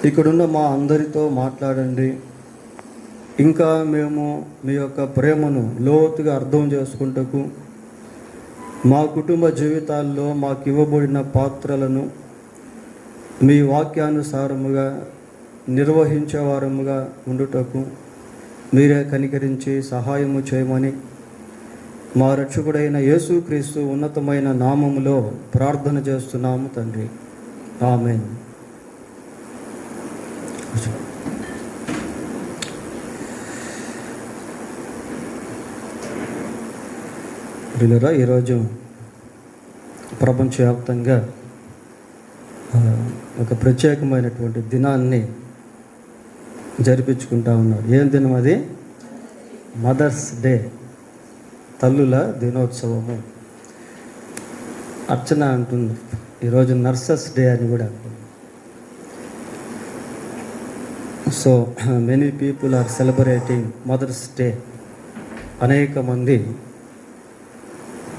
ఇక్కడున్న మా అందరితో మాట్లాడండి. ఇంకా మేము మీ యొక్క ప్రేమను లోతుగా అర్థం చేసుకుంటకు మా కుటుంబ జీవితాల్లో మాకు ఇవ్వబడిన పాత్రలను మీ వాక్యానుసారముగా నిర్వహించేవారముగా ఉండుటకు మీరే కనికరించి సహాయము చేయమని మా రక్షకుడైన యేసుక్రీస్తు ఉన్నతమైన నామములో ప్రార్థన చేస్తున్నాము తండ్రి. ఆమేన్. ప్రియులారా, ఈరోజు ప్రపంచవ్యాప్తంగా ఒక ప్రత్యేకమైనటువంటి దినాన్ని జరిపించుకుంటా ఉన్నారు. ఏం దినం అది? మదర్స్ డే, తల్లుల దినోత్సవము. అర్చన అంటుంది ఈరోజు నర్సెస్ డే అని కూడా అంటుంది. So many people are celebrating Mother's Day. అనేక మంది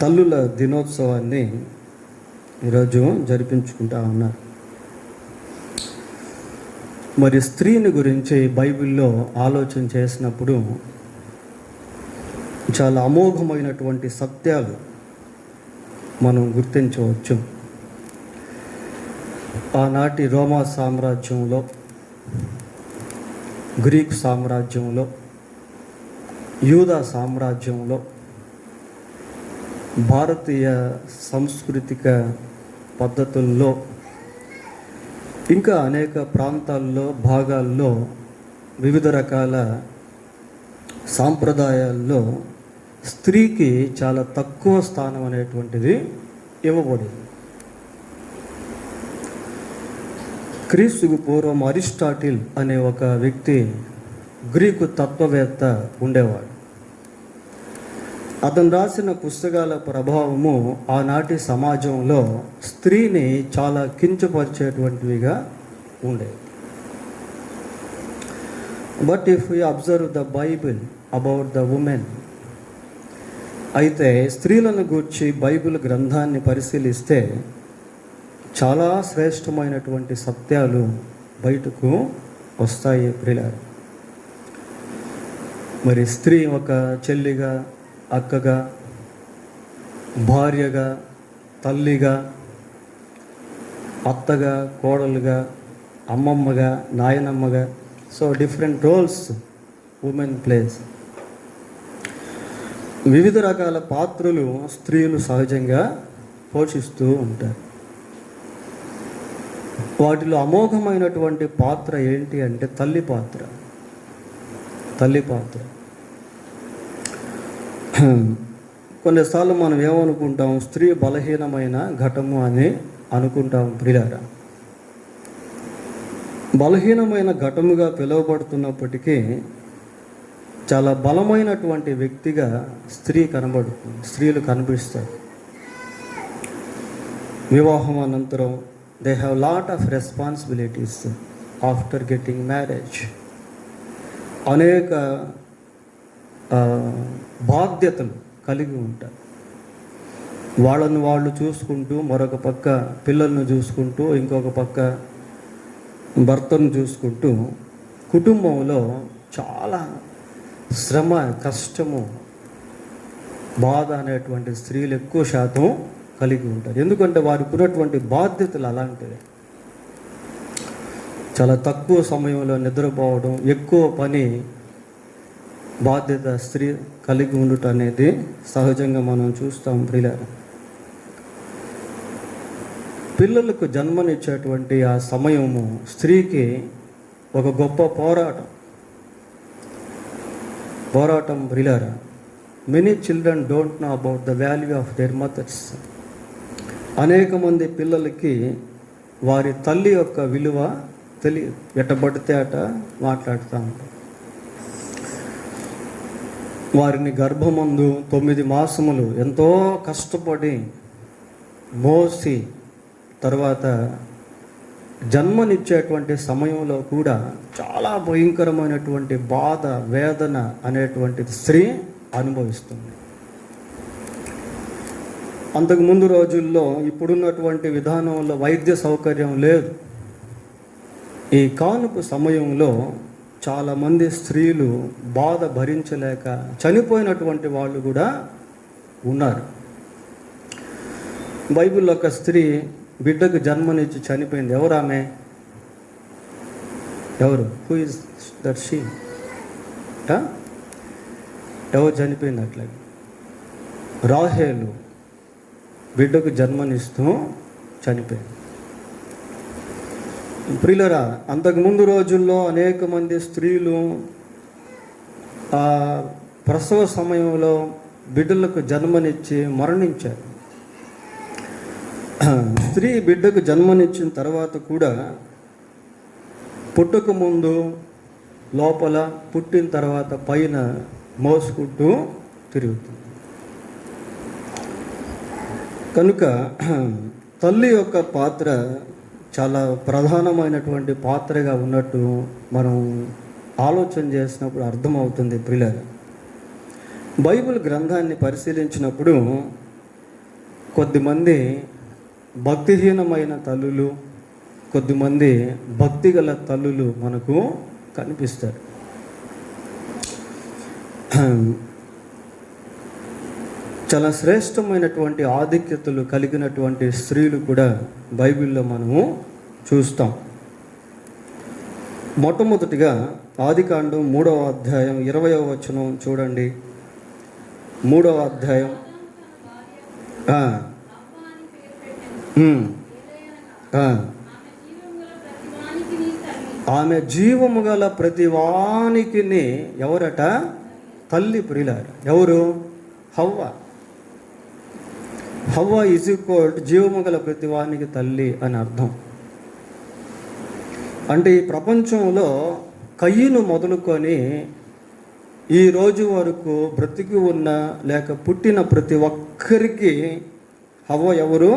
తల్లుల దినోత్సవాన్ని ఈరోజు జరిపించుకుంటా ఉన్నారు. మరి స్త్రీని గురించి బైబిల్లో ఆలోచన చేసినప్పుడు చాలా అమోఘమైనటువంటి సత్యాలు మనం గుర్తించవచ్చు. ఆనాటి రోమా సామ్రాజ్యంలో, గ్రీక్ సామ్రాజ్యంలో, యూదా సామ్రాజ్యంలో, భారతీయ సాంస్కృతిక పద్ధతుల్లో, ఇంకా అనేక ప్రాంతాల్లో, భాగాల్లో, వివిధ రకాల సాంప్రదాయాల్లో స్త్రీకి చాలా తక్కువ స్థానం అనేటువంటిది ఇవ్వబడింది. క్రీస్తుకు పూర్వం అరిస్టాటిల్ అనే ఒక వ్యక్తి, గ్రీకు తత్వవేత్త ఉండేవాడు. అతను రాసిన పుస్తకాల ప్రభావము ఆనాటి సమాజంలో స్త్రీని చాలా కించపరిచేటువంటివిగా ఉండేవి. But if you observe the Bible about the women, అయితే స్త్రీలను గూర్చి బైబిల్ గ్రంథాన్ని పరిశీలిస్తే చాలా శ్రేష్టమైనటువంటి సత్యాలు బయటకు వస్తాయి ప్రియులారా. మరి స్త్రీ ఒక చెల్లిగా, అక్కగా, భార్యగా, తల్లిగా, అత్తగా, కోడలుగా, అమ్మమ్మగా, నాయనమ్మగా, so different roles women plays. వివిధ రకాల పాత్రలు స్త్రీలు సహజంగా పోషిస్తూ ఉంటారు. వాటిలో అమోఘమైనటువంటి పాత్ర ఏంటి అంటే తల్లి పాత్ర. తల్లి పాత్ర. కొన్నిసార్లు మనం ఏమనుకుంటాం, స్త్రీ బలహీనమైన ఘటము అని అనుకుంటాం ప్రియులారా. బలహీనమైన ఘటముగా పిలువబడుతున్నప్పటికీ చాలా బలమైనటువంటి వ్యక్తిగా స్త్రీలు కనిపిస్తారు. వివాహం అనంతరం they have lot of responsibilities after getting marriage. అనేక బాధ్యతలు కలిగి ఉంటారు. వాళ్ళను వాళ్ళు చూసుకుంటూ, మరొక పక్క పిల్లలను చూసుకుంటూ, ఇంకొక పక్క భర్తను చూసుకుంటూ, కుటుంబంలో చాలా శ్రమ, కష్టము, బాధ అనేటువంటి స్త్రీలు ఎక్కువ శాతం కలిగి ఉంటారు. ఎందుకంటే వారికి ఉన్నటువంటి బాధ్యతలు అలాంటివి. చాలా తక్కువ సమయంలో నిద్రపోవడం, ఎక్కువ పని బాధ్యత స్త్రీ కలిగి ఉండటం అనేది సహజంగా మనం చూస్తాం ప్రియులారా. పిల్లలకు జన్మనిచ్చేటువంటి ఆ సమయము స్త్రీకి ఒక గొప్ప పోరాటం ప్రియులారా. Many children don't know about the value of their mothers. అనేక మంది పిల్లలకి వారి తల్లి యొక్క విలువ తెలియదు. ఎట్టబడితే అట మాట్లాడుతూ ఉంటారు. వారిని గర్భమందు 9 మాసములు ఎంతో కష్టపడి మోసి తర్వాత జన్మనిచ్చేటువంటి సమయంలో కూడా చాలా భయంకరమైనటువంటి బాధ, వేదన అనేటువంటిది స్త్రీ అనుభవిస్తుంది. అంతకుముందు రోజుల్లో ఇప్పుడున్నటువంటి విధానంలో వైద్య సౌకర్యం లేదు. ఈ కానుపు సమయంలో చాలామంది స్త్రీలు బాధ భరించలేక చనిపోయినటువంటి వాళ్ళు కూడా ఉన్నారు. బైబిల్లో ఒక స్త్రీ బిడ్డకు జన్మనిచ్చి చనిపోయింది. ఎవరు ఆమె? ఎవరు? Who is that she? ఎవరు చనిపోయింది? అట్లాగే రాహేలు బిడ్డకు జన్మనిస్తూ చనిపోయింది. ప్రియులరా, అంతకుముందు రోజుల్లో అనేక మంది స్త్రీలు ఆ ప్రసవ సమయంలో బిడ్డలకు జన్మనిచ్చి మరణించారు. స్త్రీ బిడ్డకు జన్మనిచ్చిన తర్వాత కూడా పుట్టక ముందు లోపల, పుట్టిన తర్వాత పైన మోసుకుంటూ తిరుగుతుంది. కనుక తల్లి యొక్క పాత్ర చాలా ప్రధానమైనటువంటి పాత్రగా ఉన్నట్టు మనం ఆలోచన చేసినప్పుడు అర్థమవుతుంది. ప్రియులారా, బైబిల్ గ్రంథాన్ని పరిశీలించినప్పుడు కొద్దిమంది భక్తిహీనమైన తల్లులు, కొద్దిమంది భక్తిగల తల్లులు మనకు కనిపిస్తారు. చాలా శ్రేష్టమైనటువంటి ఆధిక్యతలు కలిగినటువంటి స్త్రీలు కూడా బైబిల్లో మనము చూస్తాం. మొట్టమొదటిగా ఆదికాండం 3వ అధ్యాయం 20వ వచనం చూడండి. 3వ అధ్యాయం ఆమె జీవము గల ప్రతి వానికి ఎవరట? తల్లి. ప్రియులారా, ఎవరు? హవ్వ. హవ్వ ఈజ్ ఈక్వల్ జీవము గల ప్రతి వానికి తల్లి అని అర్థం. అంటే ఈ ప్రపంచంలో కయ్యను మొదలుకొని ఈ రోజు వరకు బ్రతికి ఉన్న లేక పుట్టిన ప్రతి ఒక్కరికి హవ్వ ఎవరు?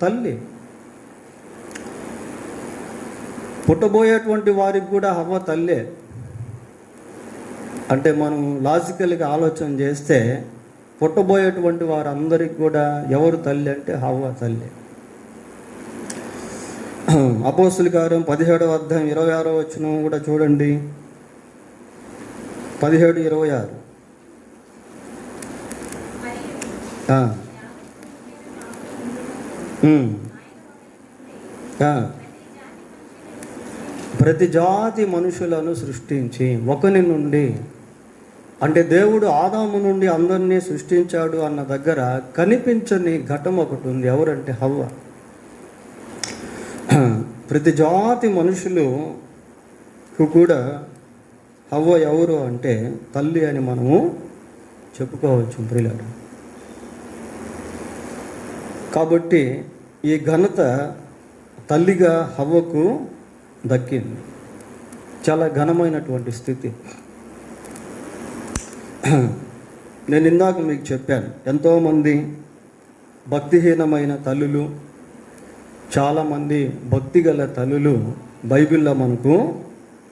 తల్లి. పుట్టబోయేటువంటి వారికి కూడా హవ్వ తల్లే. అంటే మనం లాజికల్గా ఆలోచన చేస్తే పుట్టబోయేటువంటి వారందరికి కూడా ఎవరు తల్లి అంటే హవ్వ తల్లి. అపోస్తుల కార్యం 17వ అధ్యాయం 26వ వచనం కూడా చూడండి. 17:26. ప్రతి జాతి మనుషులను సృష్టించి ఒకని నుండి, అంటే దేవుడు ఆదాము నుండి అందరినీ సృష్టించాడు అన్న దగ్గర కనిపించని ఘటం ఒకటి ఉంది. ఎవరంటే హవ్వ. ప్రతి జాతి మనుషులకు కూడా హవ్వ ఎవరు అంటే తల్లి అని మనము చెప్పుకోవచ్చు. ప్రియులారా, కాబట్టి ఈ ఘనత తల్లిగా హవ్వకు దక్కింది. చాలా ఘనమైనటువంటి స్థితి. నేను ఇందాక మీకు చెప్పాను, ఎంతోమంది భక్తిహీనమైన తల్లులు, చాలామంది భక్తిగల తల్లులు బైబిల్లో మనకు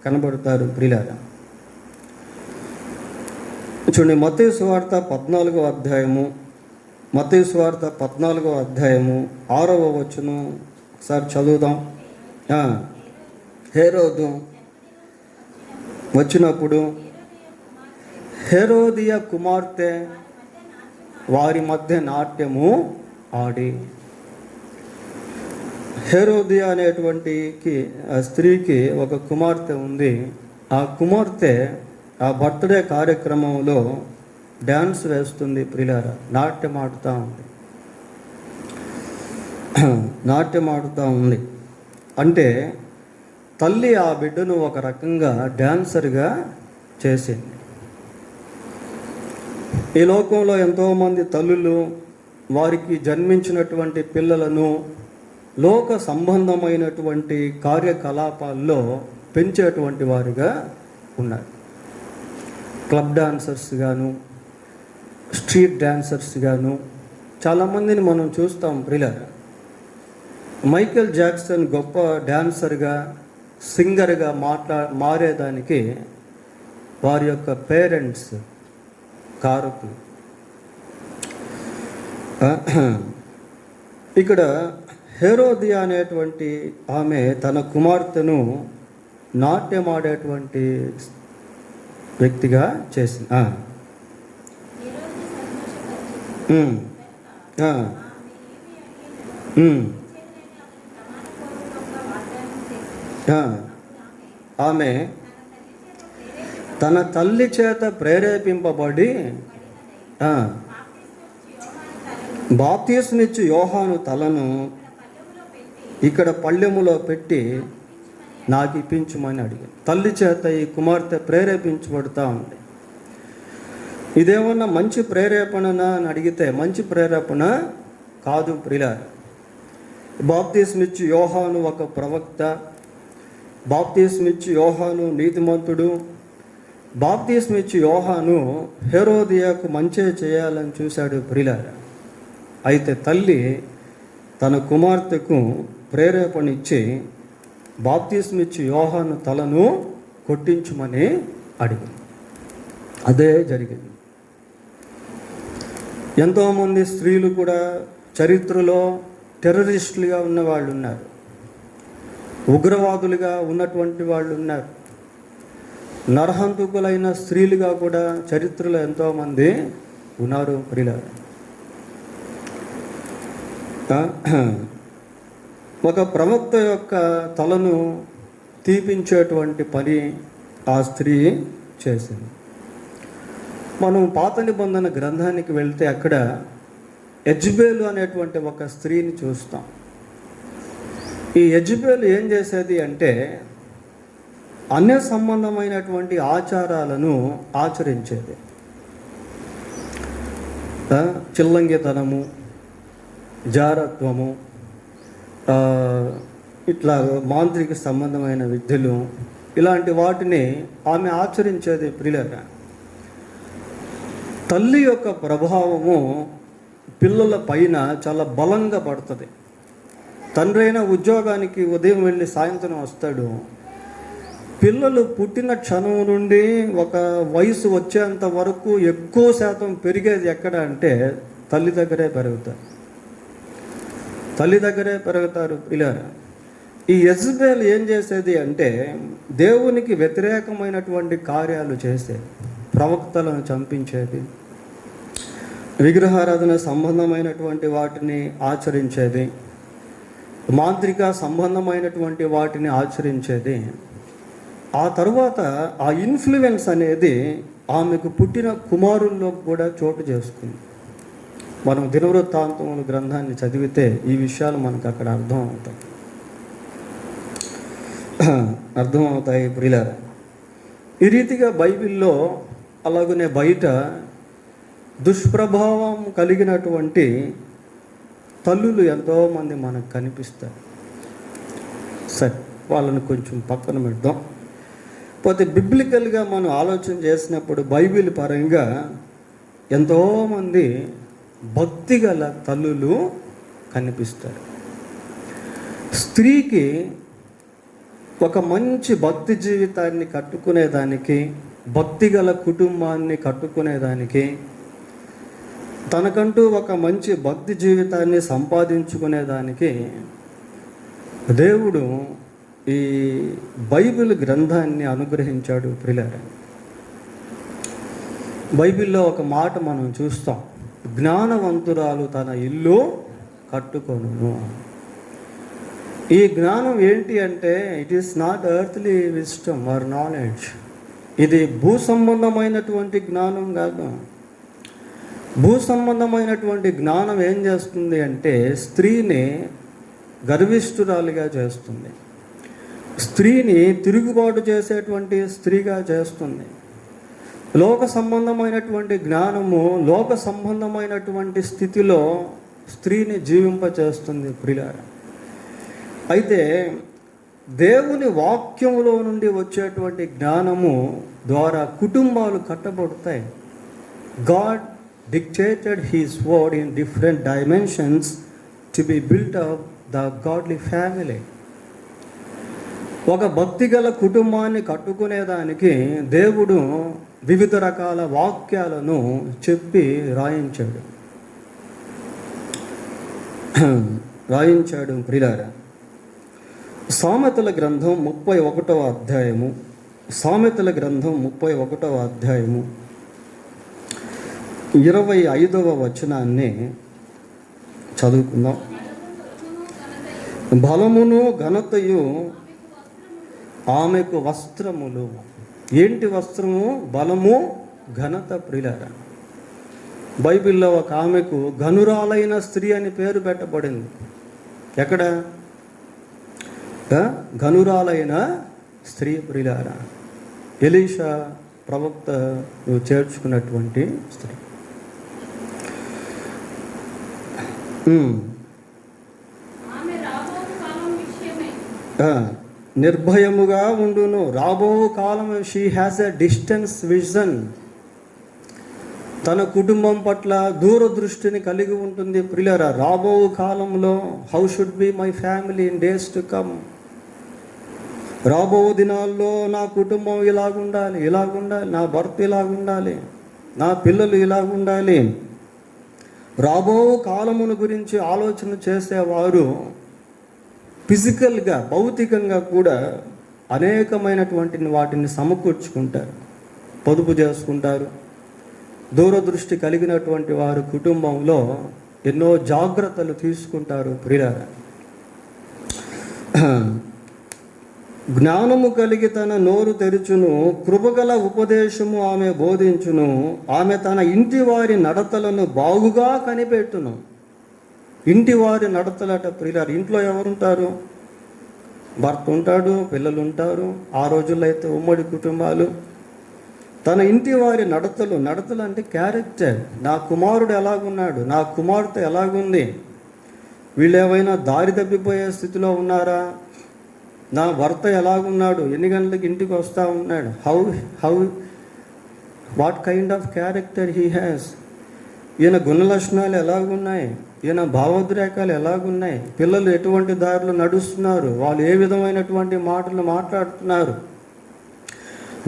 కనబడతారు. ప్రియులారా, చూడండి, మత్తయి సువార్త 14వ అధ్యాయము, మత్తయి సువార్త 14వ అధ్యాయము 6వ వచనం ఒకసారి చదువుదాం. హేరోదు వచ్చినప్పుడు హేరోదియ కుమార్తె వారి మధ్య నాట్యము ఆడి. హేరోదియ అనేటువంటి స్త్రీకి ఒక కుమార్తె ఉంది. ఆ కుమార్తె ఆ బర్త్డే కార్యక్రమంలో డ్యాన్స్ వేస్తుంది. ప్రియులారా, నాట్యం ఆడుతూ ఉంది. అంటే తల్లి ఆ బిడ్డను ఒక రకంగా డ్యాన్సర్గా చేసింది. ఈ లోకంలో ఎంతోమంది తల్లులు వారికి జన్మించినటువంటి పిల్లలను లోక సంబంధమైనటువంటి కార్యకలాపాల్లో పెంచేటువంటి వారుగా ఉన్నారు. క్లబ్ డాన్సర్స్ గాను, స్ట్రీట్ డాన్సర్స్ గాను చాలామందిని మనం చూస్తాం. ప్రియులారా, మైకేల్ జాక్సన్ గొప్ప డాన్సర్గా, సింగర్గా మారేదానికి వారి యొక్క పేరెంట్స్ కారకులు. ఇక్కడ హేరోదియా అనేటువంటి ఆమె తన కుమార్తెను నాట్యమాడేటువంటి వ్యక్తిగా చేసింది. ఆమె తన తల్లి చేత ప్రేరేపింపబడి బాప్తిస్మిచ్చు యోహాను తలను ఇక్కడ పళ్ళెములో పెట్టి నాకు ఇప్పించమని అడిగాను. తల్లి చేత ఈ కుమార్తె ప్రేరేపించబడుతూ ఉంది. ఇదేమన్నా మంచి ప్రేరేపణనా అని అడిగితే మంచి ప్రేరేపణ కాదు ప్రియులారా. బాప్తిస్మిచ్చు యోహాను ఒక ప్రవక్త, బాప్తిస్మిచ్చు యోహాను నీతిమంతుడు, బాప్తిస్మిచ్చు యోహాను హేరోదియాకు మంచి చేయాలని చూశాడు ప్రియులారా. అయితే తల్లి తన కుమార్తెకు ప్రేరేపణ ఇచ్చి బాప్తిస్మిచ్చు యోహాను తలను కొట్టించమని అడిగింది. అదే జరిగింది. ఎంతోమంది స్త్రీలు కూడా చరిత్రలో టెర్రరిస్టులుగా ఉన్న వాళ్ళు ఉన్నారు, ఉగ్రవాదులుగా ఉన్నటువంటి వాళ్ళు ఉన్నారు, నరహంతకులైన స్త్రీలుగా కూడా చరిత్రలో ఎంతోమంది ఉన్నారు ప్రియులారా. ఒక ప్రవక్త యొక్క తలను తీపించేటువంటి పని ఆ స్త్రీ చేసింది. మనం పాత నిబంధన గ్రంథానికి వెళ్తే అక్కడ యెజబెలు అనేటువంటి ఒక స్త్రీని చూస్తాం. ఈ యెజబెలు ఏం చేసేది అంటే అన్య సంబంధమైనటువంటి ఆచారాలను ఆచరించేది. చిల్లంగితనము, జారత్వము, ఇట్లా మాంత్రిక సంబంధమైన విద్యలు, ఇలాంటి వాటిని ఆమె ఆచరించేది ప్రియులారా. తల్లి యొక్క ప్రభావము పిల్లల పైన చాలా బలంగా పడుతుంది. తండ్రి అయినా ఉద్యోగానికి ఉదయం వెళ్ళి సాయంత్రం వస్తాడు. పిల్లలు పుట్టిన క్షణం నుండి ఒక వయసు వచ్చేంత వరకు ఎక్కువ శాతం పెరిగేది ఎక్కడ అంటే తల్లి దగ్గరే పెరుగుతారు, తల్లి దగ్గరే పెరుగుతారు పిల్లలు. ఈ యెజబెలు ఏం చేసేది అంటే దేవునికి వ్యతిరేకమైనటువంటి కార్యాలు చేసేది, ప్రవక్తలను చంపించేది, విగ్రహారాధన సంబంధమైనటువంటి వాటిని ఆచరించేది, మాంత్రిక సంబంధమైనటువంటి వాటిని ఆచరించేది. ఆ తర్వాత ఆ ఇన్ఫ్లుయెన్స్ అనేది ఆమెకు పుట్టిన కుమారుల్లో కూడా చోటు చేసుకుంది. మనం దినవృత్తాంతముల గ్రంథాన్ని చదివితే ఈ విషయాలు మనకు అక్కడ అర్థమవుతాయి ప్రియులారా. ఈ రీతిగా బైబిల్లో అలాగనే బయట దుష్ప్రభావం కలిగినటువంటి తల్లులు ఎంతోమంది మనకు కనిపిస్తారు. సరే, వాళ్ళని కొంచెం పక్కన పెడదాం. పోతే బిబ్లికల్గా మనం ఆలోచన చేసినప్పుడు బైబిల్ పరంగా ఎంతోమంది భక్తి గల తల్లులు కనిపిస్తారు. స్త్రీకి ఒక మంచి భక్తి జీవితాన్ని కట్టుకునేదానికి, భక్తి గల కుటుంబాన్ని కట్టుకునేదానికి, తనకంటూ ఒక మంచి భక్తి జీవితాన్ని సంపాదించుకునేదానికి దేవుడు ఈ బైబిల్ గ్రంథాన్ని అనుగ్రహించాడు ప్రియులారా. బైబిల్లో ఒక మాట మనం చూస్తాం, జ్ఞానవంతురాలు తన ఇల్లు కట్టుకొనును. ఈ జ్ఞానం ఏంటి అంటే it is not earthly wisdom are knowledge. ఇది భూ సంబంధమైనటువంటి జ్ఞానం కాదు. భూ సంబంధమైనటువంటి జ్ఞానం ఏం చేస్తుంది అంటే స్త్రీని గర్విష్ఠురాలిగా చేస్తుంది, స్త్రీని తిరుగుబాటు చేసేటువంటి స్త్రీగా చేస్తుంది. లోక సంబంధమైనటువంటి జ్ఞానము లోక సంబంధమైనటువంటి స్థితిలో స్త్రీని జీవింపచేస్తుంది ప్రియులారా. అయితే దేవుని వాక్యములో నుండి వచ్చేటువంటి జ్ఞానము ద్వారా కుటుంబాలు కట్టబడతాయి. God dictated his word in different dimensions to be built up the godly family. ఒక భక్తిగల కుటుంబాన్ని కట్టుకునేదానికి దేవుడు వివిధ రకాల వాక్యాలను చెప్పి రాయించాడు. రాయించాడు ప్రియులారా. సామెతల గ్రంథం 31వ అధ్యాయము, సామెతల గ్రంథం 31వ అధ్యాయము 25వ వచనాన్ని చదువుకుందాం. బలమును ఘనతయు ఆమెకు వస్త్రములు. ఏంటి వస్త్రము? బలము, ఘనత ప్రియులారా. బైబిల్లో ఒక ఆమెకు ఘనురాలైన స్త్రీ అని పేరు పెట్టబడింది. ఎక్కడ? ఘనురాలైన స్త్రీ ప్రియులారా. ఎలీషా ప్రవక్త చేర్చుకున్నటువంటి స్త్రీ. నిర్భయముగా ఉండును. రాబో కాలం she has a distance vision. తన కుటుంబం పట్ల దూరదృష్టిని కలిగి ఉంటుంది ప్రియులారా. రాబో కాలంలో how should be my family in days to come. రాబో దినాల్లో నా కుటుంబం ఇలాగుండాలి, ఇలాగుండాలి, నా భర్త ఇలాగుండాలి, నా పిల్లలు ఇలాగుండాలి. రాబో కాలమును గురించి ఆలోచన చేసేవారు ఫిజికల్గా, భౌతికంగా కూడా అనేకమైనటువంటి వాటిని సమకూర్చుకుంటారు, పొదుపు చేసుకుంటారు. దూరదృష్టి కలిగినటువంటి వారు కుటుంబంలో ఎన్నో జాగ్రత్తలు తీసుకుంటారు ప్రియులారా. జ్ఞానము కలిగి తన నోరు తెరుచును, కృపగల ఉపదేశము ఆమె బోధించును. ఆమె తన ఇంటి వారి నడతలను బాగుగా కనిపెట్టును. ఇంటి వారి నడతలట ప్రియులారా. ఇంట్లో ఎవరుంటారు? భర్త ఉంటాడు, పిల్లలు ఉంటారు. ఆ రోజుల్లో అయితే ఉమ్మడి కుటుంబాలు. తన ఇంటి వారి నడతలు అంటే క్యారెక్టర్. నా కుమారుడు ఎలాగున్నాడు, నా కుమార్తె ఎలాగుంది, వీళ్ళు ఏమైనా దారి తప్పిపోయే స్థితిలో ఉన్నారా, నా భర్త ఎలాగున్నాడు, ఎన్ని గంటలకు ఇంటికి వస్తూ ఉన్నాడు, how what kind of character he has, ఈయన గుణలక్షణాలు ఎలాగున్నాయి, ఈయన భావోద్రేకాలు ఎలాగున్నాయి, పిల్లలు ఎటువంటి దారిలో నడుస్తున్నారు, వాళ్ళు ఏ విధమైనటువంటి మాటలు మాట్లాడుతున్నారు,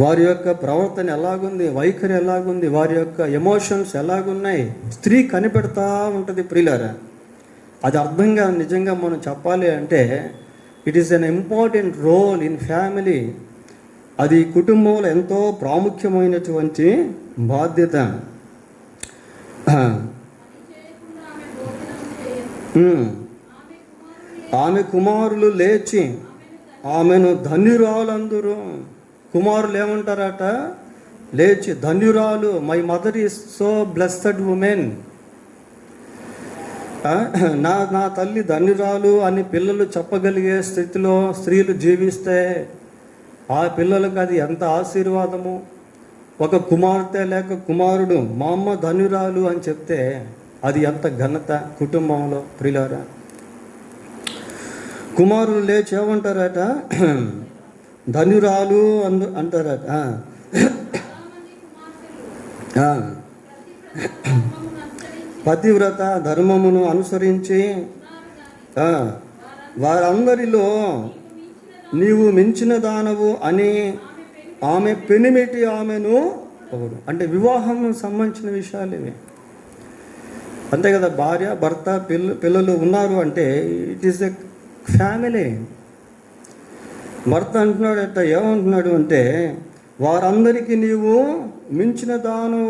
వారి యొక్క ప్రవర్తన ఎలాగుంది, వైఖరి ఎలాగుంది, వారి యొక్క ఎమోషన్స్ ఎలాగున్నాయి. స్త్రీ కనిపెడతా ఉంటుంది ప్రియులారా. అది అర్థంగా నిజంగా మనం చెప్పాలి అంటే it is an important role in family. అది కుటుంబంలో ఎంతో ప్రాముఖ్యమైనటువంటి బాధ్యత. ఆమె కుమారులు లేచి ఆమెను ధన్యురాలందరూ. కుమారులు ఏమంటారట? లేచి ధన్యురాలు, my mother is so blessed women. నా తల్లి ధన్యురాలు అని పిల్లలు చెప్పగలిగే స్థితిలో స్త్రీలు జీవిస్తే ఆ పిల్లలకు అది ఎంత ఆశీర్వాదము. ఒక కుమార్తె లేక కుమారుడు మా అమ్మ ధన్యురాలు అని చెప్తే అది ఎంత ఘనత కుటుంబంలో ప్రియులారా. కుమారులు లేచి ఏమంటారట? ధన్యురాలు అంటారట. పతివ్రత ధర్మమును అనుసరించి వారందరిలో నీవు మించిన దానవు అని ఆమె పెనిమిటి ఆమెను పొగడు. అంటే వివాహం సంబంధించిన విషయాలు ఇవి. అంతే కదా. భార్య, భర్త, పిల్లలు ఉన్నారు అంటే ఇట్ ఈస్ ఎ ఫ్యామిలీ. భర్త అంటున్నాడట, ఏమంటున్నాడు అంటే వారందరికీ నీవు మించిన దాను.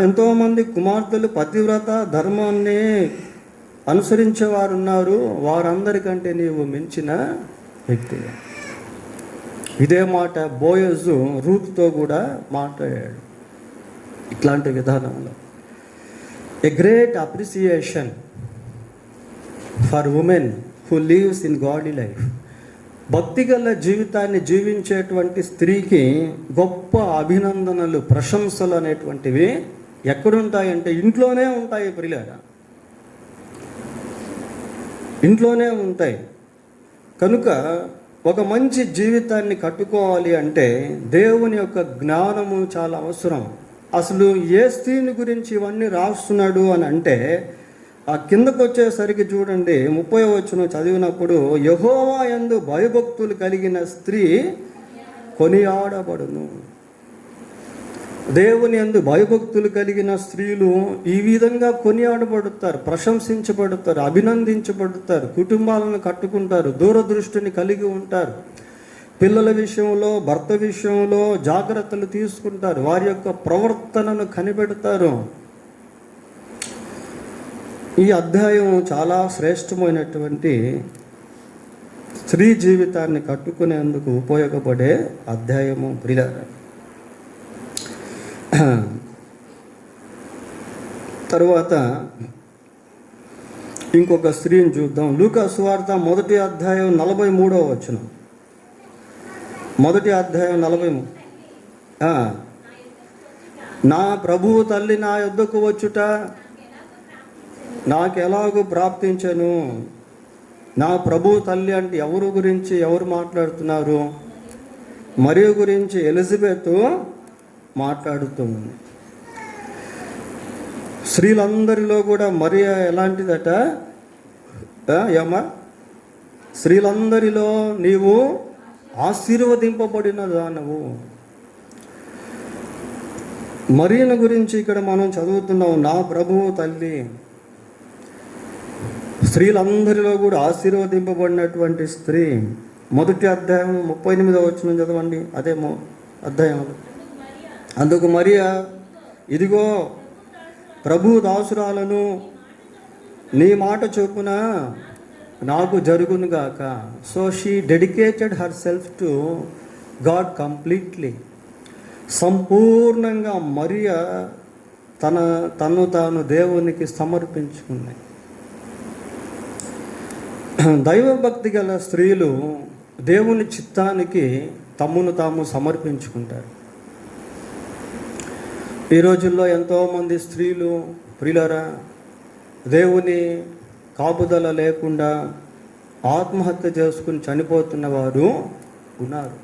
ఎంతోమంది కుమార్తెలు పతివ్రత ధర్మాన్ని అనుసరించేవారు ఉన్నారు, వారందరికంటే నీవు మించిన వ్యక్తి. ఇదే మాట బోయజు రూత్తో కూడా మాట్లాడాడు. ఇట్లాంటి విధానంలో a great appreciation for women who lives in godly life. భక్తిగల జీవితాన్ని జీవించేటువంటి స్త్రీకి గొప్ప అభినందనలు, ప్రశంసలు అనేటువంటివి ఎక్కడుంటాయంటే ఇంట్లోనే ఉంటాయి ప్రియులారా. ఇంట్లోనే ఉంటాయి. కనుక ఒక మంచి జీవితాన్ని కట్టుకోవాలి అంటే దేవుని యొక్క జ్ఞానము చాలా అవసరం. అసలు ఏ స్త్రీని గురించి ఇవన్నీ రాస్తున్నాడు అని అంటే ఆ కిందకు వచ్చేసరికి చూడండి, 30వ వచనం చదివినప్పుడు యెహోవా యందు భయభక్తులు కలిగిన స్త్రీ కొనియాడబడును. దేవుని యందు భయభక్తులు కలిగిన స్త్రీలు ఈ విధంగా కొనియాడబడతారు, ప్రశంసించబడతారు, అభినందించబడతారు, కుటుంబాలను కట్టుకుంటారు, దూరదృష్టిని కలిగి ఉంటారు, పిల్లల విషయంలో భర్త విషయంలో జాగ్రత్తలు తీసుకుంటారు, వారి యొక్క ప్రవర్తనను కనిపెడతారు. ఈ అధ్యాయం చాలా శ్రేష్టమైనటువంటి స్త్రీ జీవితాన్ని కట్టుకునేందుకు ఉపయోగపడే అధ్యాయము ప్రియులారా. తరువాత ఇంకొక స్త్రీని చూద్దాం. లూకా సువార్త 1వ అధ్యాయం 43వ వచనం. 1వ అధ్యాయం 43. నా ప్రభువు తల్లి నా యొద్దకు వచ్చుట నాకెలాగూ ప్రాప్తించను. నా ప్రభువు తల్లి అంటే ఎవరు గురించి ఎవరు మాట్లాడుతున్నారు? మరియ గురించి ఎలిజబెత్ మాట్లాడుతుంది. స్త్రీలందరిలో కూడా మరియ ఎలాంటిదట? ఏమా, స్త్రీలందరిలో నీవు ఆశీర్వదింపబడిన దానవు. మరియను గురించి ఇక్కడ మనం చదువుతున్నాం, నా ప్రభువు తల్లి. స్త్రీలందరిలో కూడా ఆశీర్వదింపబడినటువంటి స్త్రీ. 1వ అధ్యాయం 38వ వచనం చదవండి. అదే అధ్యాయం. అందుకు మరియా, ఇదిగో ప్రభు దాసురాలను, నీ మాట చొప్పున నాకు జరుగునుగాక. So she dedicated herself to God completely. సంపూర్ణంగా మరియా తను తాను దేవునికి సమర్పించుకున్నాయి. దైవభక్తి గల స్త్రీలు దేవుని చిత్తానికి తమ్మును తాము సమర్పించుకుంటారు. ఈ రోజుల్లో ఎంతోమంది స్త్రీలు ప్రియులారా దేవుని కాపుదల లేకుండా ఆత్మహత్య చేసుకుని చనిపోతున్న వారు ఉన్నారు.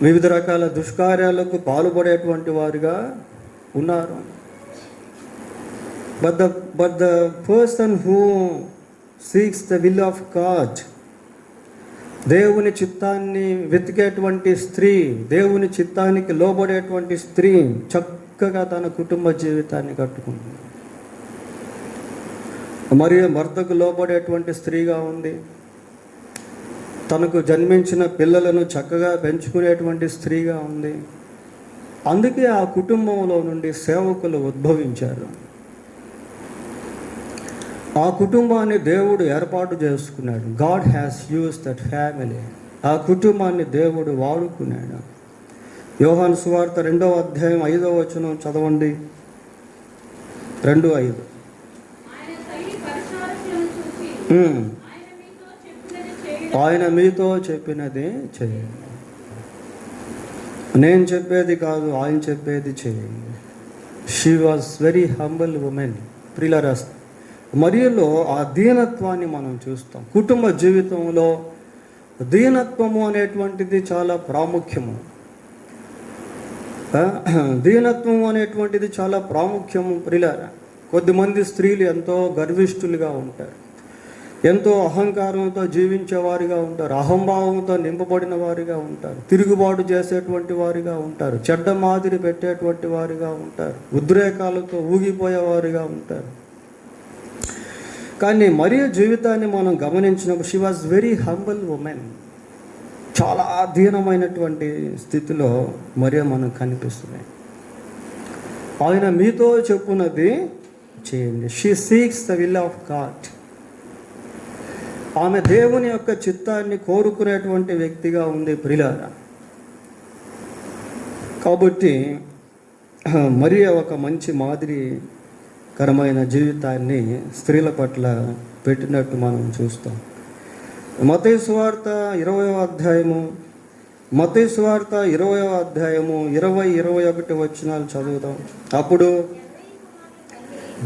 వివిధ రకాల దుష్కార్యాలకు పాల్పడేటువంటి వారుగా ఉన్నారు. But the person who seeks the will of God, దేవుని చిత్తాన్ని వెతికేటువంటి స్త్రీ, దేవుని చిత్తానికి లోబడేటువంటి స్త్రీ చక్కగా తన కుటుంబ జీవితాన్ని కట్టుకుంటుంది. మరియు భర్తకు లోబడేటువంటి స్త్రీగా ఉంది. తనకు జన్మించిన పిల్లలను చక్కగా పెంచుకునేటువంటి స్త్రీగా ఉంది. అందుకే ఆ కుటుంబంలో నుండి సేవకులు ఉద్భవించారు. ఆ కుటుంబాన్ని దేవుడు ఏర్పాటు చేసుకున్నాడు. God has used that family. ఆ కుటుంబాన్ని దేవుడు వాడుకున్నాడు. యోహాను సువార్త 2వ అధ్యాయం 5వ వచనం చదవండి. 2:5. ఆయన మీతో చెప్పినది చేయండి. నేను చెప్పేది కాదు, ఆయన చెప్పేది చేయండి. She was very humble women. ప్రియులారా, మరియులో ఆ దీనత్వాన్ని మనం చూస్తాం. కుటుంబ జీవితంలో దీనత్వము అనేటువంటిది చాలా ప్రాముఖ్యము. దీనత్వం అనేటువంటిది చాలా ప్రాముఖ్యము ప్రియులారా. కొద్దిమంది స్త్రీలు ఎంతో గర్విష్ఠులుగా ఉంటారు, ఎంతో అహంకారంతో జీవించేవారుగా ఉంటారు, అహంభావంతో నింపబడిన వారుగా ఉంటారు, తిరుగుబాటు చేసేటువంటి వారుగా ఉంటారు, చెడ్డ మాదిరి పెట్టేటువంటి వారుగా ఉంటారు, ఉద్రేకాలతో ఊగిపోయేవారుగా ఉంటారు. కానీ మరియ జీవితాన్ని మనం గమనించినప్పుడు she was very humble women. చాలా దీనమైనటువంటి స్థితిలో మరియ మనకు కనిపిస్తుంది. ఆయన మీతో చెప్పున్నది చేయండి. She seeks the will of God. ఆమె దేవుని యొక్క చిత్తాన్ని కోరుకునేటువంటి వ్యక్తిగా ఉంది ప్రియులారా. కాబట్టి మరియ ఒక మంచి మాదిరికరమైన జీవితాన్ని స్త్రీల పట్ల పెట్టినట్టు మనం చూస్తాం. మత్తయి సువార్త 20వ అధ్యాయము 20-21 వచనాలు చదువుదాం. అప్పుడు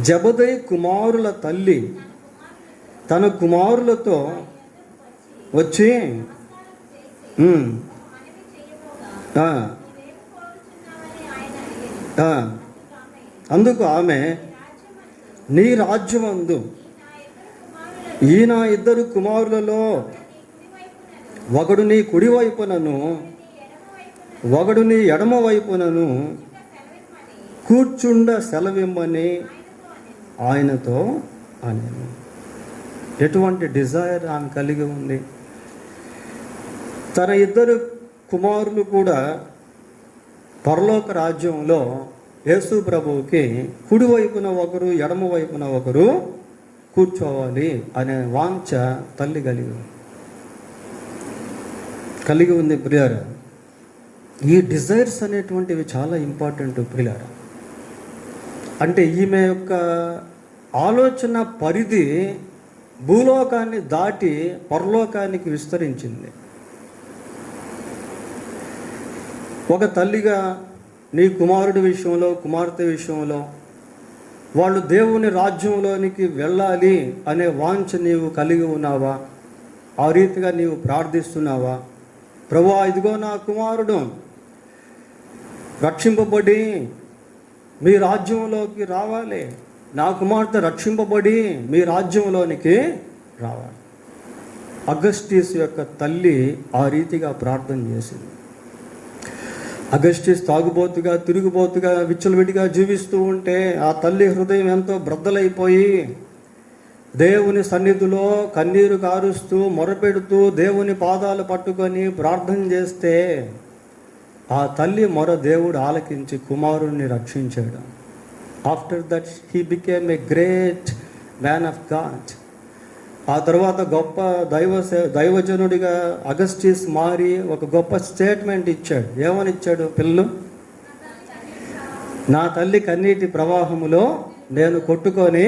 జబదయి కుమారుల తల్లి తన కుమారులతో వచ్చి అందుకు ఆమె, నీ రాజ్యమందు ఈ నా 2 కుమారులలో ఒకడు నీ కుడి వైపునను ఒకడు నీ ఎడమ వైపునను కూర్చుండ సెలవిమ్మని ఆయనతో అనెను. ఎటువంటి డిజైర్ ఆమె కలిగి ఉంది. తన ఇద్దరు కుమారులు కూడా పరలోక రాజ్యంలో యేసు ప్రభువుకి కుడివైపున ఒకరు ఎడమ వైపున ఒకరు కూర్చోవాలి అనే వాంఛ తల్లి కలిగి ఉంది ప్రియారా. ఈ డిజైర్స్ అనేటువంటివి చాలా ఇంపార్టెంట్ ప్రియారా. అంటే ఈమె యొక్క ఆలోచన పరిధి భూలోకాన్ని దాటి పరలోకానికి విస్తరించింది. ఒక తల్లిగా నీ కుమారుడి విషయంలో, కుమార్తె విషయంలో వాళ్ళు దేవుని రాజ్యంలోనికి వెళ్ళాలి అనే వాంఛ నీవు కలిగి ఉన్నావా? ఆ రీతిగా నీవు ప్రార్థిస్తున్నావా? ప్రభువా, ఇదిగో నా కుమారుడు రక్షింపబడి మీ రాజ్యంలోకి రావాలి, నా కుమార్తె రక్షింపబడి మీ రాజ్యంలోనికి రావాలి. అగస్టిస్ యొక్క తల్లి ఆ రీతిగా ప్రార్థన చేసింది. అగస్టిస్ తాగుబోతుగా, తిరుగుబోతుగా, విచ్చలవిడిగా జీవిస్తూ ఉంటే ఆ తల్లి హృదయం ఎంతో బ్రద్దలైపోయి దేవుని సన్నిధిలో కన్నీరు కారుస్తూ మొరపెడుతూ దేవుని పాదాలు పట్టుకొని ప్రార్థన చేస్తే ఆ తల్లి మొర దేవుడు ఆలకించి కుమారుణ్ణి రక్షించాడు. After that he became a great man of God. ఆ తర్వాత గొప్ప దైవజనుడిగా అగస్టిస్ మారి ఒక గొప్ప స్టేట్మెంట్ ఇచ్చాడు. ఏమని ఇచ్చాడు? పిల్లలు, నా తల్లి కన్నీటి ప్రవాహములో నేను కొట్టుకొని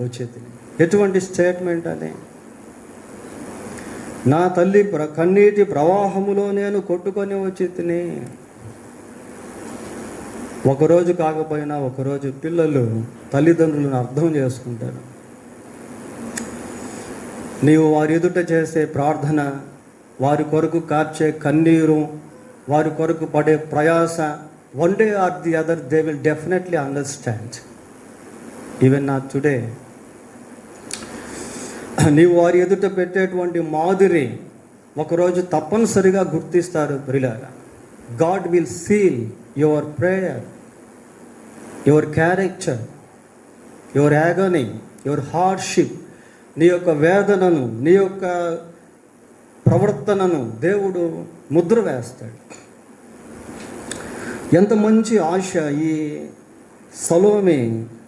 వచ్చేది. ఎటువంటి స్టేట్మెంట్ అది? నా తల్లి కన్నీటి ప్రవాహములో నేను కొట్టుకొని వచ్చేది. ఒకరోజు కాకపోయినా ఒకరోజు పిల్లలు తల్లిదండ్రులను అర్థం చేసుకుంటారు. నీవు వారి ఎదుట చేసే ప్రార్థన, వారి కొరకు కార్చే కన్నీరు, వారి కొరకు పడే ప్రయాస, one day or the other they will definitely understand. Even not today. నీవు వారి ఎదుట పెట్టేటువంటి మాదిరి ఒకరోజు తప్పనిసరిగా గుర్తిస్తారు ప్రియులారా. God will seal your prayer, your character, your agony, your hardship. నీ యొక్క వేదనను, నీ యొక్క ప్రవర్తనను దేవుడు ముద్ర వేస్తాడు. ఎంత మంచి ఆశ ఈ సలోమి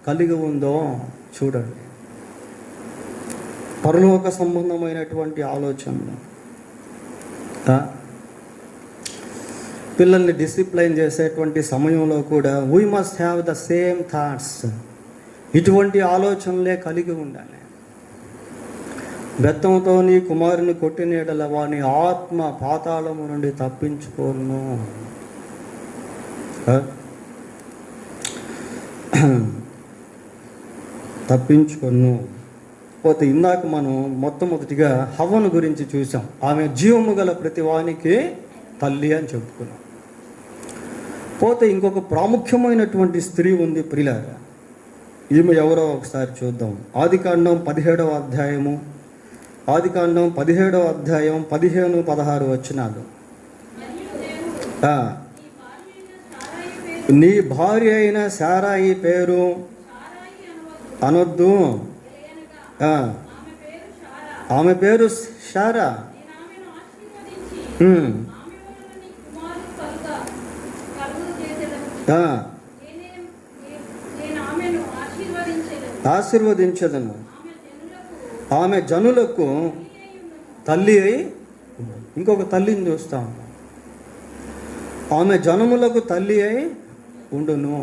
కలిగి ఉందో చూడండి. పరలోక సంబంధమైనటువంటి ఆలోచనలు. పిల్లల్ని డిసిప్లైన్ చేసేటువంటి సమయంలో కూడా we must have the same thoughts. ఇటువంటి ఆలోచనలే కలిగి ఉండాలి. బెత్తంతో నీ కుమారుని కొట్టిన యెడల వాని ఆత్మ పాతాళము నుండి తప్పించుకోను. తప్పించుకొను. పోతే ఇందాక మనం మొట్టమొదటిగా హవ్వను గురించి చూసాం. ఆమె జీవము గల ప్రతి వానికి తల్లి అని చెప్పుకున్నాం. పోతే ఇంకొక ప్రాముఖ్యమైనటువంటి స్త్రీ ఉంది ప్రియులారా. ఈమె ఎవరో ఒకసారి చూద్దాం. ఆదికాండం 17వ అధ్యాయము, ఆదికాండం 17వ అధ్యాయం 15-16 వచనాలు. నీ భార్య అయిన శారాయి పేరు అనొద్దు, ఆమె పేరు శారా. ఆశీర్వదించదను, ఆమె జనులకు తల్లి అయి. ఇంకొక తల్లిని చూస్తాం. ఆమె జనములకు తల్లి అయి ఉండును.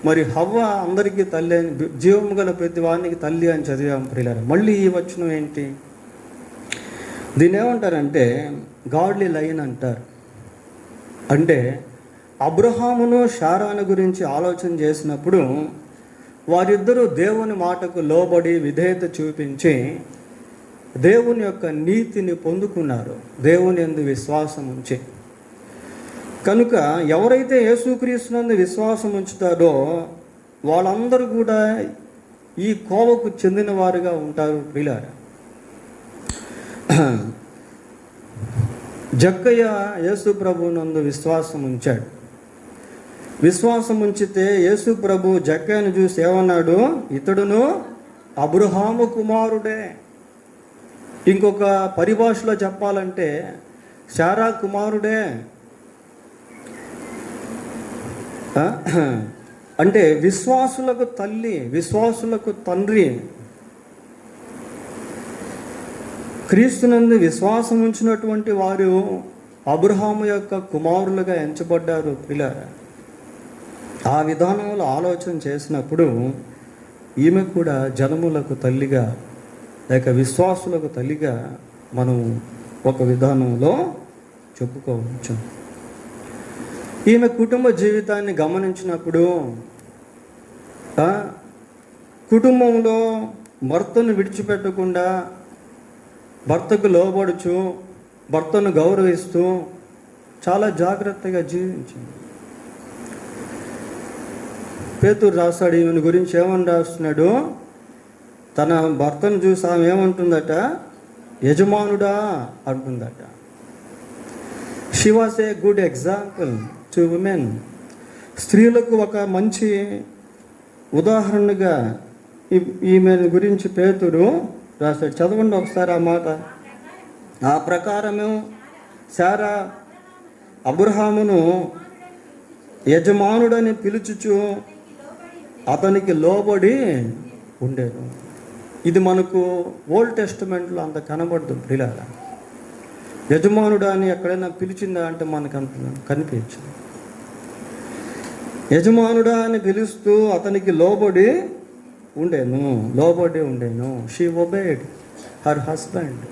మరి హవ్వ అందరికీ తల్లి అని, జీవము గల ప్రతి వానికి తల్లి అని చదివాం ప్రియులారా. మళ్ళీ ఈ వచనం ఏంటి? దీన్ని ఏమంటారంటే గాడ్లీ లైన్ అంటారు. అంటే అబ్రహామును శారాను గురించి ఆలోచన చేసినప్పుడు వారిద్దరూ దేవుని మాటకు లోబడి విధేయత చూపించి దేవుని యొక్క నీతిని పొందుకున్నారు, దేవుని యందు విశ్వాసం ఉంచి. కనుక ఎవరైతే యేసుక్రీస్తునందు విశ్వాసం ఉంచుతారో వాళ్ళందరూ కూడా ఈ కోవకు చెందిన వారుగా ఉంటారు ప్రియులారా. జక్కయ్య యేసు ప్రభునందు విశ్వాసం ఉంచాడు. విశ్వాసం ఉంచితే యేసు ప్రభు జక్కయ్యను చూసి ఏమన్నాడు? ఇతడును అబ్రహాము కుమారుడే. ఇంకొక పరిభాషలో చెప్పాలంటే శారా కుమారుడే. అంటే విశ్వాసులకు తల్లి, విశ్వాసులకు తండ్రి. క్రీస్తునందు విశ్వాసం ఉంచినటువంటి వారు అబ్రహాము యొక్క కుమారులుగా ఎంచబడ్డారు. పిల్లరా, ఆ విధానంలో ఆలోచన చేసినప్పుడు ఈమె కూడా జనములకు తల్లిగా లేక విశ్వాసులకు తల్లిగా మనం ఒక విధానంలో చెప్పుకోవచ్చు. ఈమె కుటుంబ జీవితాన్ని గమనించినప్పుడు కుటుంబంలో భర్తను విడిచిపెట్టకుండా భర్తకు లోబడుచు భర్తను గౌరవిస్తూ చాలా జాగ్రత్తగా జీవించింది. పేతురు రాస్తాడు ఈమెను గురించి, ఏమని రాస్తున్నాడు? తన భర్తను చూసి ఆమె ఏమంటుందట? యజమానుడా అంటుందట. She was a good example to women. స్త్రీలకు ఒక మంచి ఉదాహరణగా ఈమెను గురించి పేతురు రాశాడు. చదవండి ఒకసారి ఆ మాట. ఆ ప్రకారము శారా అబ్రహామును యజమానుడని పిలుచుచు అతనికి లోబడి ఉండేది. ఇది మనకు ఓల్డ్ టెస్టిమెంట్లో అంత కనబడదు ప్రియులారా. యజమానుడు అని ఎక్కడైనా పిలిచిందా అంటే మనకు అంత కనిపించదు. యజమానుడా అని పిలుస్తూ అతనికి లోబడి ఉండేను. She obeyed her husband.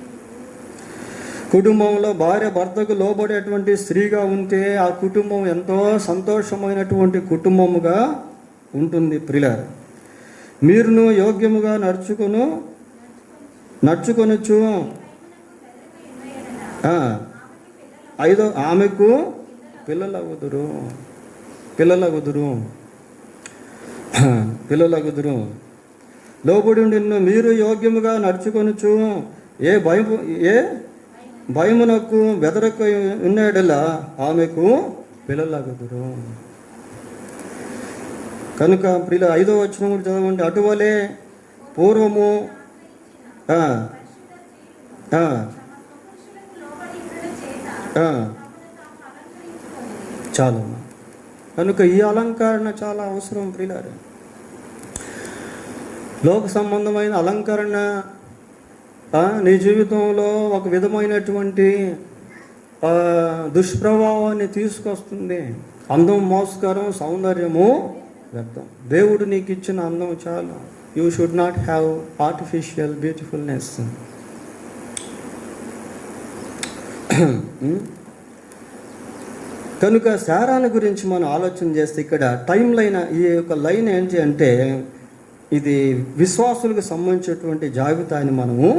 కుటుంబంలో భార్య భర్తకు లోబడేటువంటి స్త్రీగా ఉంటే ఆ కుటుంబం ఎంతో సంతోషమైనటువంటి కుటుంబముగా ఉంటుంది. ప్రియులారా, మీరును యోగ్యముగా నడుచుకొనొచ్చు. ఆమెకు పిల్లలగుదురు. లోబడి నిన్ను మీరు యోగ్యముగా నడుచుకొనొచ్చు. ఏ భయమునకు బెదరక ఉన్నాడలా ఆమెకు పిల్లలగుదురు. కనుక ప్రియుల 5వ వచనం కూడా చదవండి. అటువలే పూర్వము చాలు. కనుక ఈ అలంకరణ చాలా అవసరం ప్రియులారా. లోక సంబంధమైన అలంకరణ నీ జీవితంలో ఒక విధమైనటువంటి దుష్ప్రభావాన్ని తీసుకొస్తుంది. అందం మోసకరం, సౌందర్యము వ్యర్థం. దేవుడు నీకు ఇచ్చిన అందం చాలా. You should not have artificial beautifulness. కనుక శారాను గురించి మనం ఆలోచన చేస్తే ఇక్కడ టైం లైన్, ఈ యొక్క లైన్ ఏంటి అంటే ఇది విశ్వాసులకు సంబంధించినటువంటి జాబితా అని మనము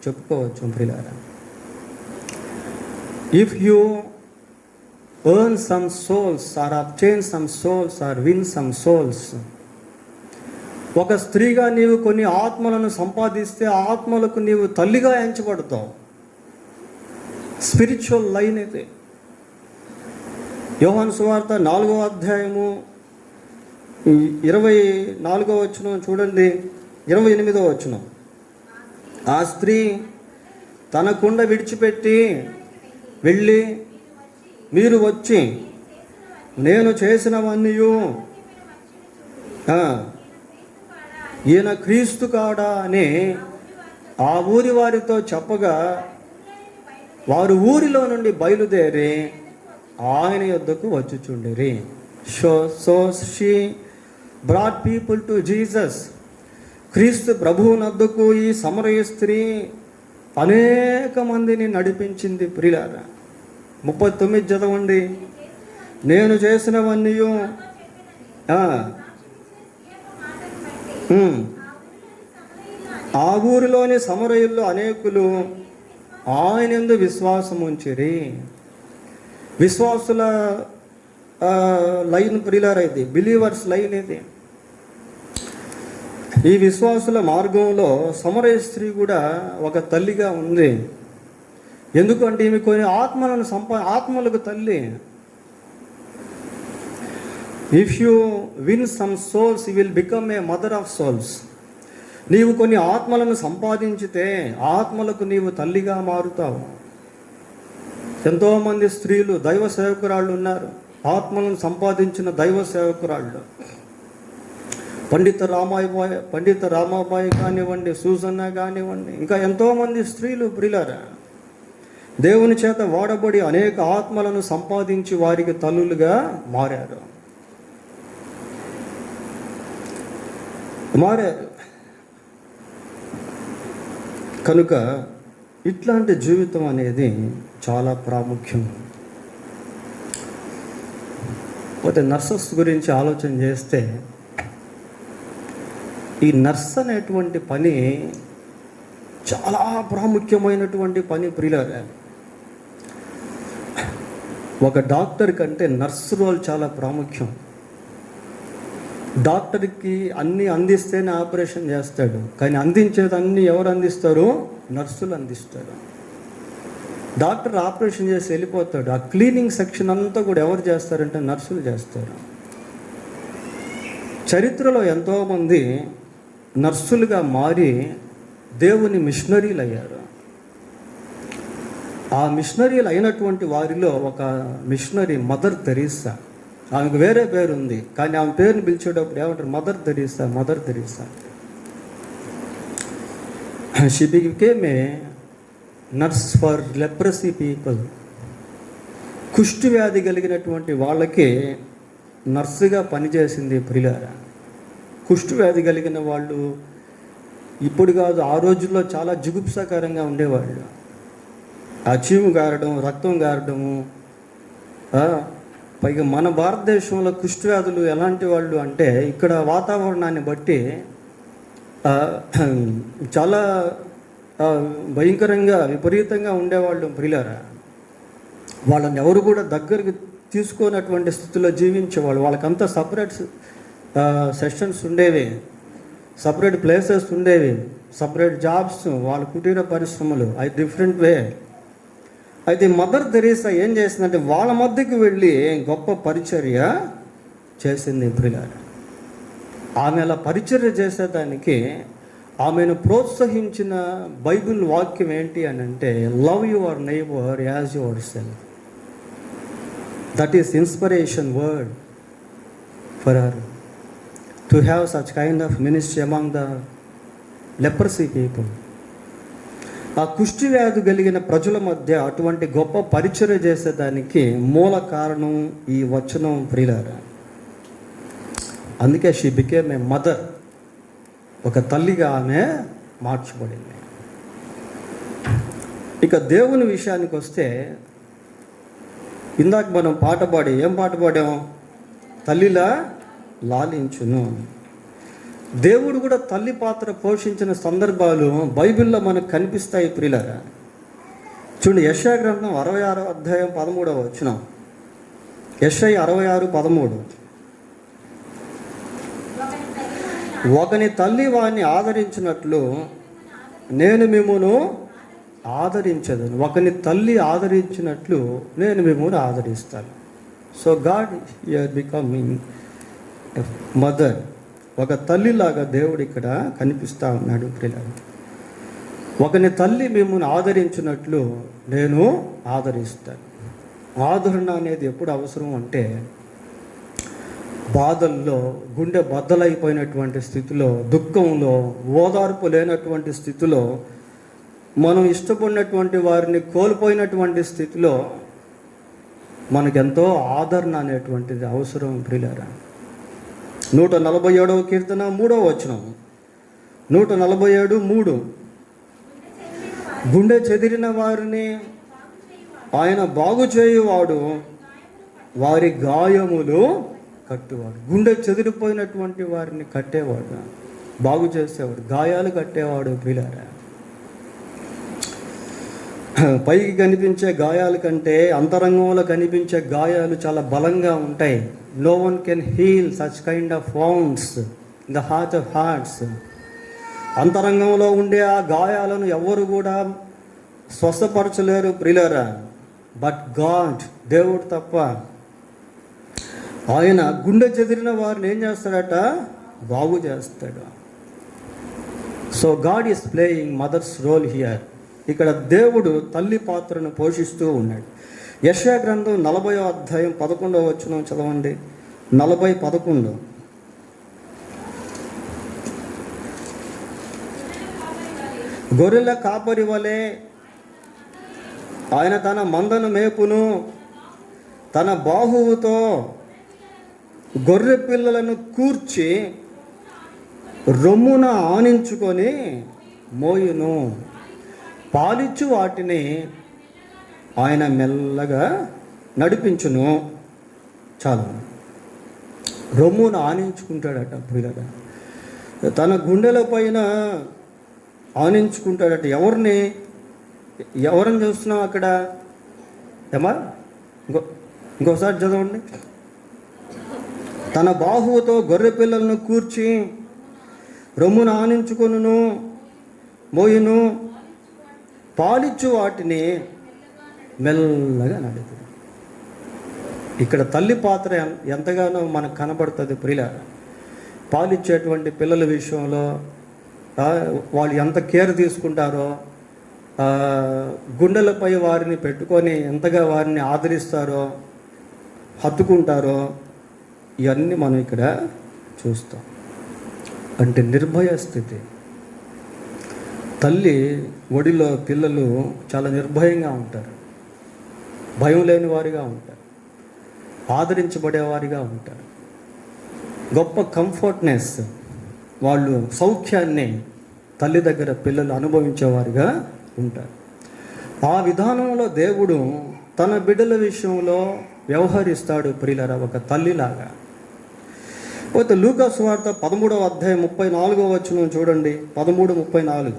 చెప్పుకోవచ్చు ప్రియులారా. If you earn some souls or obtain some souls or win some souls, ఒక స్త్రీగా నీవు కొన్ని ఆత్మలను సంపాదిస్తే ఆ ఆత్మలకు నీవు తల్లిగా ఎంచబడతావు. స్పిరిచువల్ లైన్ ఇది. యోహాను సువార్త 4వ అధ్యాయము 24వ వచనం చూడండి. 28వ వచనం. ఆ స్త్రీ తన కుండ విడిచిపెట్టి వెళ్ళి, మీరు వచ్చి నేను చేసినవన్నీ ఈయన క్రీస్తు కాడా అని ఆ ఊరి వారితో చెప్పగా వారు ఊరిలో నుండి బయలుదేరి ఆయన యొద్దకు వచ్చుచుండిరి. So she brought people to Jesus. క్రీస్తు ప్రభువునొద్దకు ఈ సమరయ స్త్రీ అనేక మందిని నడిపించింది ప్రియులారా. 39 చదవండి. నేను చేసినవన్నీ ఆ ఊరిలోని సమరయుల్లో అనేకులు ఆయన యందు విశ్వాసం ఉంచిరి. విశ్వాసుల లైన్ ప్రియులారా, ఇది బిలీవర్స్ లైన్. ఇది ఈ విశ్వాసుల మార్గంలో సమరయ స్త్రీ కూడా ఒక తల్లిగా ఉంది. ఎందుకంటే ఈమె కొన్ని ఆత్మలకు తల్లి. If you win some souls you will become a mother of souls. నీవు కొన్ని ఆత్మలను సంపాదించితే ఆత్మలకు నీవు తల్లిగా మారుతావు. ఎంతోమంది స్త్రీలు దైవ సేవకురాళ్ళు ఉన్నారు, ఆత్మలను సంపాదించిన దైవ సేవకురాళ్ళు. పండిత రామాబాయి కానివ్వండి, సూజన్న కానివ్వండి, ఇంకా ఎంతోమంది స్త్రీలు ప్రియులారా దేవుని చేత వాడబడి అనేక ఆత్మలను సంపాదించి వారికి తల్లులుగా మారారు. కనుక ఇట్లాంటి జీవితం అనేది చాలా ప్రాముఖ్యం. పోతే నర్సెస్ గురించి ఆలోచన చేస్తే, ఈ నర్స్ అనేటువంటి పని చాలా ప్రాముఖ్యమైనటువంటి పని ప్రియులారా. ఒక డాక్టర్ కంటే నర్స్ రోల్ చాలా ప్రాముఖ్యం. డాక్టర్కి అన్నీ అందిస్తేనే ఆపరేషన్ చేస్తాడు, కానీ అందించేది అన్నీ ఎవరు అందిస్తారు? నర్సులు అందిస్తారు. డాక్టర్ ఆపరేషన్ చేసి వెళ్ళిపోతాడు, ఆ క్లీనింగ్ సెక్షన్ అంతా కూడా ఎవరు చేస్తారంటే నర్సులు చేస్తారు. చరిత్రలో ఎంతోమంది నర్సులుగా మారి దేవుని మిషనరీలు అయ్యారు. ఆ మిషనరీలు అయినటువంటి వారిలో ఒక మిషనరీ మదర్ తెరీసా. ఆమెకు వేరే పేరు ఉంది, కానీ ఆమె పేరుని పిలిచేటప్పుడు ఏమంటారు? Mother Teresa, Mother Teresa. She became a nurse for leprosy people. కుష్టి వ్యాధి కలిగినటువంటి వాళ్ళకి నర్సుగా పనిచేసింది ప్రియులారా. కుష్టి వ్యాధి కలిగిన వాళ్ళు ఇప్పుడు కాదు, ఆ రోజుల్లో చాలా జుగుప్సాకరంగా ఉండేవాళ్ళు. ఆ చీము గారడం, రక్తం గారడము. పైగా మన భారతదేశంలో కుష్టి వ్యాధులు ఎలాంటి వాళ్ళు అంటే, ఇక్కడ వాతావరణాన్ని బట్టి చాలా భయంకరంగా విపరీతంగా ఉండేవాళ్ళు ప్రియులారా. వాళ్ళని ఎవరు కూడా దగ్గరికి తీసుకున్నటువంటి స్థితిలో జీవించేవాళ్ళు. వాళ్ళకంతా సపరేట్ సెషన్స్ ఉండేవి, సపరేట్ ప్లేసెస్ ఉండేవి, సపరేట్ జాబ్స్, వాళ్ళ కుటీర పరిశ్రమలు, అది డిఫరెంట్ వే. అయితే మదర్ తెరీసా ఏం చేసిందంటే వాళ్ళ మధ్యకి వెళ్ళి గొప్ప పరిచర్య చేసింది ప్రియులారా. ఆమె అలా పరిచర్య చేసేదానికి ఆమెను ప్రోత్సహించిన బైబిల్ వాక్యం ఏంటి అని అంటే, love your neighbour as your self. That is inspiration word for her to have such kind of ministry among the leprosy people. ఆ కుష్టి వ్యాధి కలిగిన ప్రజల మధ్య అటువంటి గొప్ప పరిచర్య చేసేదానికి మూల కారణం ఈ వచనం ప్రియులారా. అందుకే షీ బికేమ్ ఏ మదర్. ఒక తల్లిగా ఆమె మార్చబడింది. ఇక దేవుని విషయానికి వస్తే, ఇందాక మనం ఏం పాట పాడాం? తల్లిలా లాలించును. దేవుడు కూడా తల్లి పాత్ర పోషించిన సందర్భాలు బైబిల్లో మనకు కనిపిస్తాయి ప్రియులారా. చూడండి, యెషయా గ్రంథం 66వ అధ్యాయం 13వ వచనం. యెషయా 66:13. ఒకని తల్లి వాణ్ణి ఆదరించినట్లు నేను మిమ్మును ఆదరించదను. ఒకని తల్లి ఆదరించినట్లు నేను మిమ్మును ఆదరిస్తాను. So God you're becoming mother. ఒక తల్లిలాగా దేవుడు ఇక్కడ కనిపిస్తూ ఉన్నాడు ప్రియులారా. ఒకని తల్లి మిమ్మల్ని ఆదరించినట్లు నేను ఆదరిస్తాను. ఆదరణ అనేది ఎప్పుడు అవసరం అంటే, బాధల్లో, గుండె బద్దలైపోయినటువంటి స్థితిలో, దుఃఖంలో, ఓదార్పు లేనటువంటి స్థితిలో, మనం ఇష్టపడినటువంటి వారిని కోల్పోయినటువంటి స్థితిలో మనకెంతో ఆదరణ అనేటువంటిది అవసరం ప్రియులారా. 147వ కీర్తన 3వ వచనం. 147:3. గుండె చెదిరిన వారిని ఆయన బాగు చేయువాడు, వారి గాయములు కట్టేవాడు. గుండె చెదిరిపోయినటువంటి వారిని కట్టేవాడు, బాగు చేసేవాడు, గాయాలు కట్టేవాడు ప్రియులారా. పైకి కనిపించే గాయాల కంటే అంతరంగంలో కనిపించే గాయాలు చాలా బలంగా ఉంటాయి. No one can heal such kind of wounds in the heart of hearts. అంతరంగంలో ఉండే ఆ గాయాలను ఎవరు కూడా స్వస్థపరచలేరు ప్రియులారా. బట్ గాడ్, దేవుడు తప్ప. ఆయన గుండె చెదిరిన వారిని ఏం చేస్తాడట? బాగు చేస్తాడు. So God is playing mother's role here. ఇక్కడ దేవుడు తల్లి పాత్రను పోషిస్తూ ఉన్నాడు. యెషయా గ్రంథం 40వ అధ్యాయం 11వ వచనం చదవండి. 40:11. గొర్రెల కాపరి వలె ఆయన తన మందను మేపును, తన బాహువుతో గొర్రె పిల్లలను కూర్చి రొమ్మున ఆనించుకొని మోయును, పాలిచ్చు వాటిని ఆయన మెల్లగా నడిపించును. చాలు, రొమ్మును ఆనించుకుంటాడట ప్రియులారా. తన గుండెల పైన ఆనించుకుంటాడట. ఎవరిని చూస్తున్నాం అక్కడ? ఏమా? ఇంకోసారి చదవండి. తన బాహువుతో గొర్రె పిల్లలను కూర్చి రొమ్మును ఆనించుకొనును, మోయును, పాలిచ్చు వాటిని మెల్లగా నడుపు. ఇక్కడ తల్లి పాత్ర ఎంతగానో మనకు కనబడుతుంది ప్రియులారా. పాలిచ్చేటువంటి పిల్లల విషయంలో వాళ్ళు ఎంత కేర్ తీసుకుంటారో, గుండెలపై వారిని పెట్టుకొని ఎంతగా వారిని ఆదరిస్తారో, హత్తుకుంటారో, ఇవన్నీ మనం ఇక్కడ చూస్తాం. అంటే నిర్భయ స్థితి. తల్లి ఒడిలో పిల్లలు చాలా నిర్భయంగా ఉంటారు, భయం లేని వారిగా ఉంటారు, ఆదరించబడేవారిగా ఉంటారు. గొప్ప కంఫర్ట్నెస్, వాళ్ళు సౌఖ్యాన్ని తల్లి దగ్గర పిల్లలు అనుభవించేవారిగా ఉంటారు. ఆ విధానంలో దేవుడు తన బిడ్డల విషయంలో వ్యవహరిస్తాడు ప్రియులారా, ఒక తల్లిలాగా. పోతే లూకా సువార్త 13వ అధ్యాయం 34వ వచనం చూడండి. 13:34.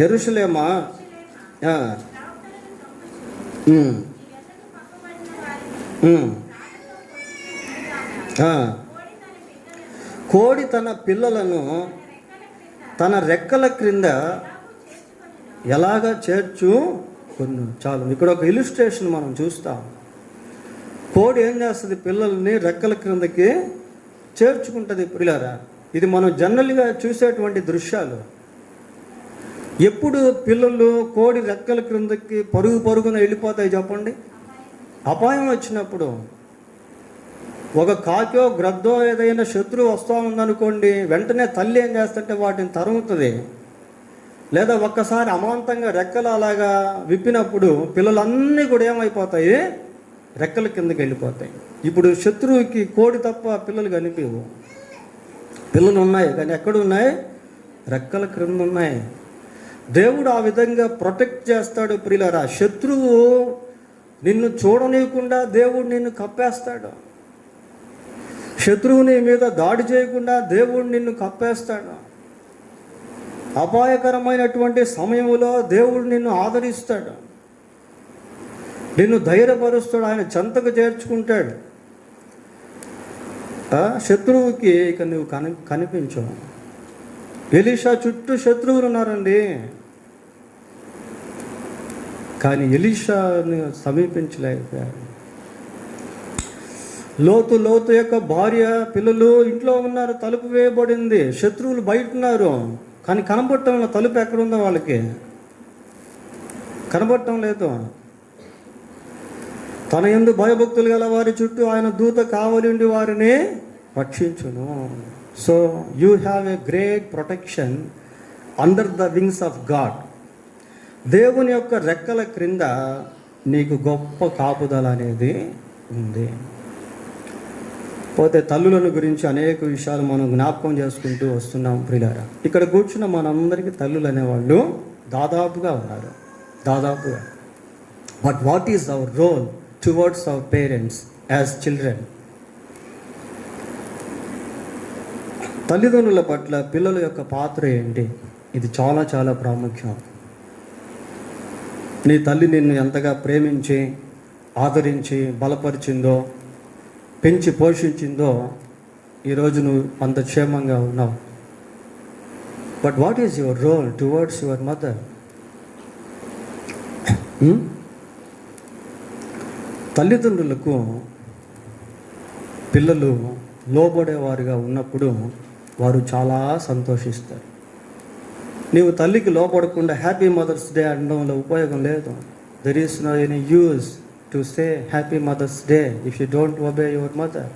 యెరూషలేమా, కోడి తన పిల్లలను తన రెక్కల క్రింద ఎలాగ చేర్చుకొను. చాలు, ఇక్కడ ఒక ఇల్లుస్ట్రేషన్ మనం చూస్తాం. కోడి ఏం చేస్తుంది? పిల్లల్ని రెక్కల క్రిందకి చేర్చుకుంటుంది ప్రియులారా. ఇది మనం జనరల్గా చూసేటువంటి దృశ్యాలు. ఎప్పుడు పిల్లలు కోడి రెక్కల క్రిందకి పరుగున వెళ్ళిపోతాయి చెప్పండి? అపాయం వచ్చినప్పుడు. ఒక కాకో గ్రద్దో ఏదైనా శత్రువు వస్తూ ఉందనుకోండి, వెంటనే తల్లి ఏం చేస్తుంటే వాటిని తరుముతుంది. లేదా ఒక్కసారి అమాంతంగా రెక్కలు అలాగా విప్పినప్పుడు పిల్లలన్నీ కూడా ఏమైపోతాయి? రెక్కల కిందకి వెళ్ళిపోతాయి. ఇప్పుడు శత్రువుకి కోడి తప్ప పిల్లలు కనిపించవు. పిల్లలు ఉన్నాయి కానీ ఎక్కడ ఉన్నాయి? రెక్కల క్రింద ఉన్నాయి. దేవుడు ఆ విధంగా ప్రొటెక్ట్ చేస్తాడు ప్రియులారా. శత్రువు నిన్ను చూడనీయకుండా దేవుడు నిన్ను కప్పేస్తాడు. శత్రువుని మీద దాడి చేయకుండా దేవుడు నిన్ను కప్పేస్తాడు. అపాయకరమైనటువంటి సమయంలో దేవుడు నిన్ను ఆదరిస్తాడు, నిన్ను ధైర్యపరుస్తాడు, ఆయన చెంతకు చేర్చుకుంటాడు. శత్రువుకి ఇక నువ్వు కనిపించవు. ఎలీషా చుట్టూ శత్రువులు ఉన్నారండి, కానీ ఎలీషాని సమీపించలేకపోయారు. లోతు యొక్క భార్య పిల్లలు ఇంట్లో ఉన్నారు, తలుపు వేయబడింది, శత్రువులు బయట ఉన్నారు, కానీ కనబడటం తలుపు ఎక్కడుందో వాళ్ళకి కనబడటం లేదు. తన యందు భయభక్తులు గల వారి చుట్టూ ఆయన దూత కావలి ఉండి వారిని రక్షించును. So you have a great protection under the wings of God. దేవుని యొక్క రెక్కల క్రింద నీకు గొప్ప కాపుదల అనేది ఉంది. పోతే తల్లులను గురించి అనేక విషయాలు మనం జ్ఞాపకం చేసుకుంటూ వస్తున్నాం ప్రియులారా. ఇక్కడ కూర్చున్న మనందరికీ తల్లులు అనేవాళ్ళు దాదాపుగా ఉన్నారు, దాదాపుగా. But what is our role towards our parents as children? తల్లిదండ్రుల పట్ల పిల్లల యొక్క పాత్ర ఏంటి? ఇది చాలా చాలా ప్రాముఖ్యం. నీ తల్లి నిన్ను ఎంతగా ప్రేమించి ఆదరించి బలపరిచిందో, పెంచి పోషించిందో, ఈరోజు నువ్వు అంత క్షేమంగా ఉన్నావు. But what is your role towards your mother? తల్లిదండ్రులకు పిల్లలు లోబడేవారుగా ఉన్నప్పుడు వారు చాలా సంతోషిస్తారు. నీవు తల్లికి లోపడకుండా హ్యాపీ మదర్స్ డే అనడంలో ఉపయోగం లేదు. There is no any use to say happy mother's day if you don't obey your mother.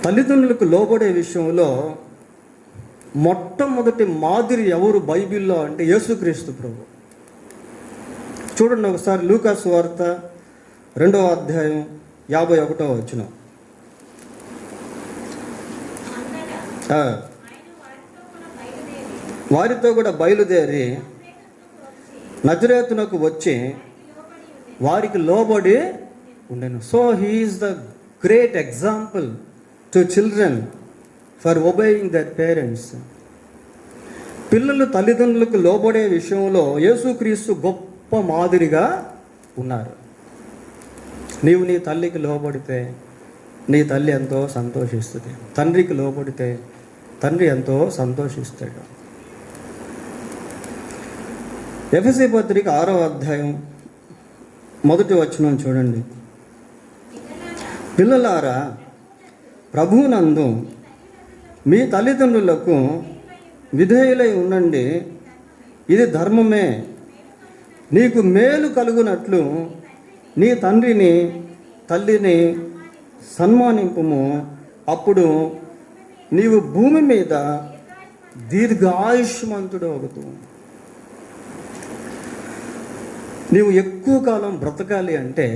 తల్లిదండ్రులకు లోబడే విషయంలో మొట్టమొదటి మాదిరి ఎవరు బైబిల్లో అంటే యేసుక్రీస్తు ప్రభు. చూడండి ఒకసారి లూకా సువార్త 2వ అధ్యాయం 51వ వచనం. వారితో కూడా బయలుదేరి నజరేతునకు వచ్చి వారికి లోబడి ఉండెను. So he is the great example to children for obeying their parents. పిల్లలు తల్లిదండ్రులకు లోబడే విషయంలో యేసుక్రీస్తు గొప్ప మాదిరిగా ఉన్నారు. నీవు నీ తల్లికి లోబడితే నీ తల్లి ఎంతో సంతోషిస్తుంది. తండ్రికి లోబడితే తండ్రి ఎంతో సంతోషిస్తాడు. ఎఫెసీ పత్రిక 6వ అధ్యాయం 1వ వచనం చూడండి. పిల్లలారా, ప్రభువునందు మీ తల్లిదండ్రులకు విధేయులై ఉండండి, ఇది ధర్మమే. నీకు మేలు కలుగునట్లు నీ తండ్రిని తల్లిని సన్మానింపుము, అప్పుడు నీవు భూమి మీద దీర్ఘాయుష్మంతుడు అవుతావు. నీవు ఎక్కువ కాలం బ్రతకాలి అంటే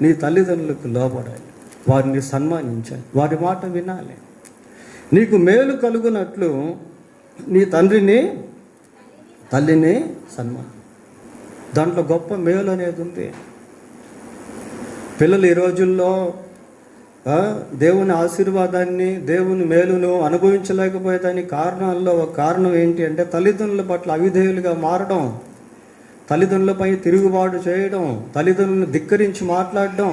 నీ తల్లిదండ్రులకు లోబడాలి, వారిని సన్మానించాలి, వారి మాట వినాలి. నీకు మేలు కలుగునట్లు నీ తండ్రిని తల్లిని సన్మానం. దాంట్లో గొప్ప మేలు అనేది ఉంది. పిల్లలు ఈ రోజుల్లో దేవుని ఆశీర్వాదాన్ని దేవుని మేలును అనుభవించలేకపోయేదానికి కారణాల్లో ఒక కారణం ఏంటి అంటే తల్లిదండ్రుల పట్ల అవిధేయులుగా మారడం, తల్లిదండ్రులపై తిరుగుబాటు చేయడం, తల్లిదండ్రులను ధిక్కరించి మాట్లాడడం.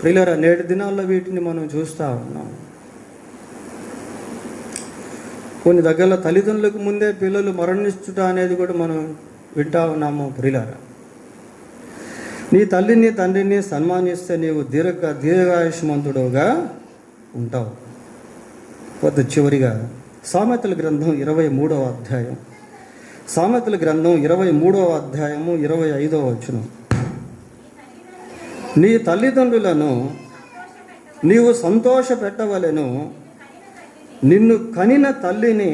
ప్రియులారా, నేటి దినాల్లో వీటిని మనం చూస్తూ ఉన్నాం. కొన్ని దగ్గరలో తల్లిదండ్రులకు ముందే పిల్లలు మరణించుట అనేది కూడా మనం వింటా ఉన్నాము. ప్రియులారా, నీ తల్లిని తండ్రిని సన్మానిస్తే నీవు దీర్ఘాయుష్మంతుడుగా ఉంటావు. చివరిగా సామెతల గ్రంథం 23వ అధ్యాయం, సామెతల గ్రంథం 23వ అధ్యాయము 25వ వచనం. నీ తల్లిదండ్రులను నీవు సంతోష పెట్టవలెను, నిన్ను కనిన తల్లిని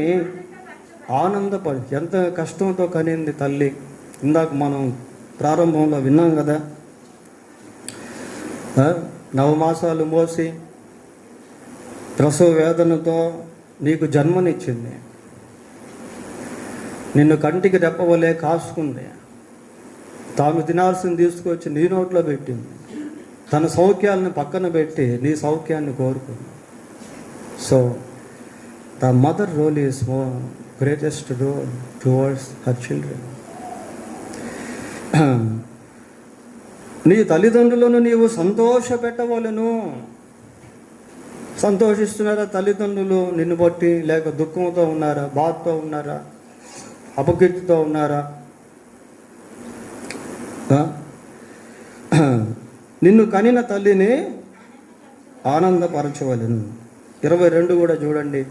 ఆనందపడి. ఎంత కష్టంతో కనింది తల్లి. ఇందాక మనం ప్రారంభంలో విన్నాం కదా, 9 మాసాలు మోసి ప్రసవ వేదనతో నీకు జన్మనిచ్చింది, నిన్ను కంటికి రెప్పవలే కాసుకుంది, తాను తినాల్సింది తీసుకొచ్చి నీ నోట్లో పెట్టింది, తన సౌఖ్యాలను పక్కన పెట్టి నీ సౌఖ్యాన్ని కోరుకుంది. So the mother role is more greatest role towards her children. నీ తల్లిదండ్రులను నీవు సంతోష పెట్టవలను. సంతోషిస్తున్నారా తల్లిదండ్రులు నిన్ను బట్టి? లేక దుఃఖంతో ఉన్నారా, బాధతో ఉన్నారా, అపకీర్తితో ఉన్నారా? నిన్ను కనిన తల్లిని ఆనందపరచవలను. 22 కూడా చూడండి.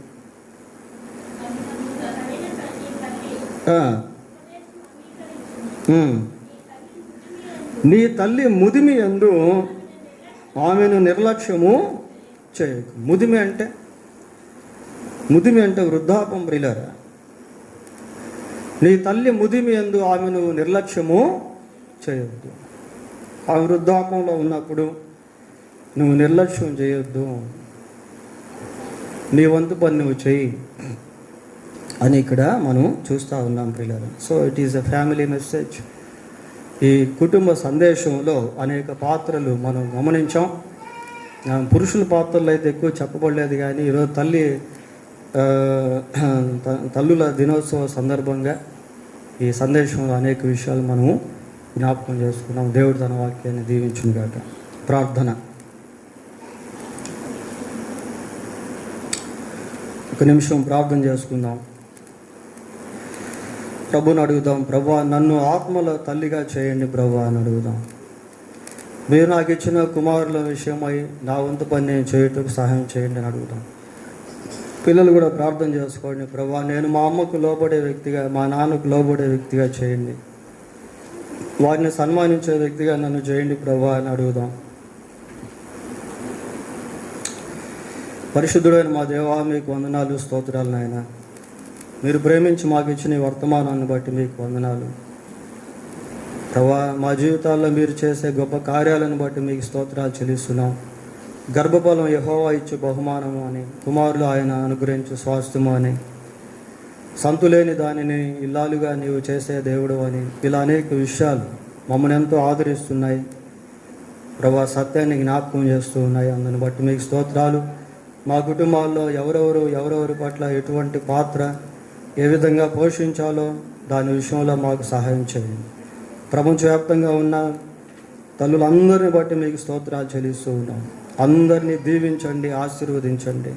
నీ తల్లి ముదిమి యందు ఆమెను నిర్లక్ష్యము చేయకు. ముదిమి అంటే వృద్ధాపం. ప్రియులారా, నీ తల్లి ముదిమి యందు ఆమెను నిర్లక్ష్యము చేయొద్దు. ఆ వృద్ధాపంలో ఉన్నప్పుడు నువ్వు నిర్లక్ష్యం చేయొద్దు, నీ వంతు పని నువ్వు చెయ్యి అని ఇక్కడ మనం చూస్తూ ఉన్నాం ప్రియులారా. So it is a family message. ఈ కుటుంబ సందేశంలో అనేక పాత్రలు మనం గమనించాం. పురుషుల పాత్రలు అయితే ఎక్కువ చెప్పబడలేదు, కానీ ఈరోజు తల్లుల దినోత్సవ సందర్భంగా ఈ సందేశంలో అనేక విషయాలు మనము జ్ఞాపకం చేసుకున్నాం. దేవుడు తన వాక్యాన్ని దీవించును గాక. ప్రార్థన. ఒక నిమిషం ప్రార్థన చేసుకుందాం. ప్రభుని అడుగుదాం. ప్రభువా, నన్ను ఆత్మల తల్లిగా చేయండి ప్రభువా అని అడుగుదాం. మీరు నాకు ఇచ్చిన కుమారుల విషయమై నా వంతు పని నేను చేయటకు సహాయం చేయండి అని అడుగుదాం. పిల్లలు కూడా ప్రార్థన చేసుకోండి. ప్రభువా, నేను మా అమ్మకు లోబడే వ్యక్తిగా, మా నాన్నకు లోబడే వ్యక్తిగా చేయండి, వారిని సన్మానించే వ్యక్తిగా నన్ను చేయండి ప్రభువా అని అడుగుదాం. పరిశుద్ధుడైన మా దేవా, మీకు వందనాలు, స్తోత్రాలు నాయన. మీరు ప్రేమించి మాకు ఇచ్చిన ఈ వర్తమానాన్ని బట్టి మీకు వందనాలు ప్రభువా. మా జీవితాల్లో మీరు చేసే గొప్ప కార్యాలను బట్టి మీకు స్తోత్రాలు చెల్లిస్తున్నాం. గర్భఫలం యెహోవా ఇచ్చే బహుమానము అని, కుమారులు ఆయన అనుగ్రహించు స్వాస్థ్యము అని, సంతులేని దానిని ఇల్లాలుగా నీవు చేసే దేవుడు అని, ఇలా అనేక విషయాలు మమ్మల్ని ఎంతో ఆదరిస్తున్నాయి ప్రభువా. సత్యాన్ని జ్ఞాపకం చేస్తూ ఉన్నాయి. అందుని బట్టి మీకు స్తోత్రాలు. మా కుటుంబాల్లో ఎవరెవరి పట్ల ఎటువంటి పాత్ర ఏ విధంగా పోషించాలో దాని విషయంలో మాకు సహాయం చేయండి. ప్రపంచవ్యాప్తంగా ఉన్న తల్లులందరిని బట్టి మీకు స్తోత్రాలు చెల్లిస్తూ ఉన్నాం. అందరినీ దీవించండి, ఆశీర్వదించండి.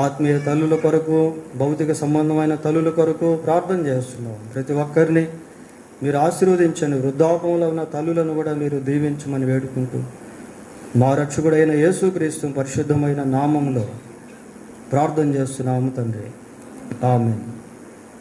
ఆత్మీయ తల్లుల కొరకు, భౌతిక సంబంధమైన తల్లుల కొరకు ప్రార్థన చేస్తున్నాం. ప్రతి ఒక్కరిని మీరు ఆశీర్వదించండి. వృద్ధాపంలో ఉన్న తల్లులను కూడా మీరు దీవించమని వేడుకుంటూ మా రక్షకుడైన యేసుక్రీస్తు పరిశుద్ధమైన నామములో ప్రార్థన చేస్తున్నాము తండ్రి. ఆమేన్.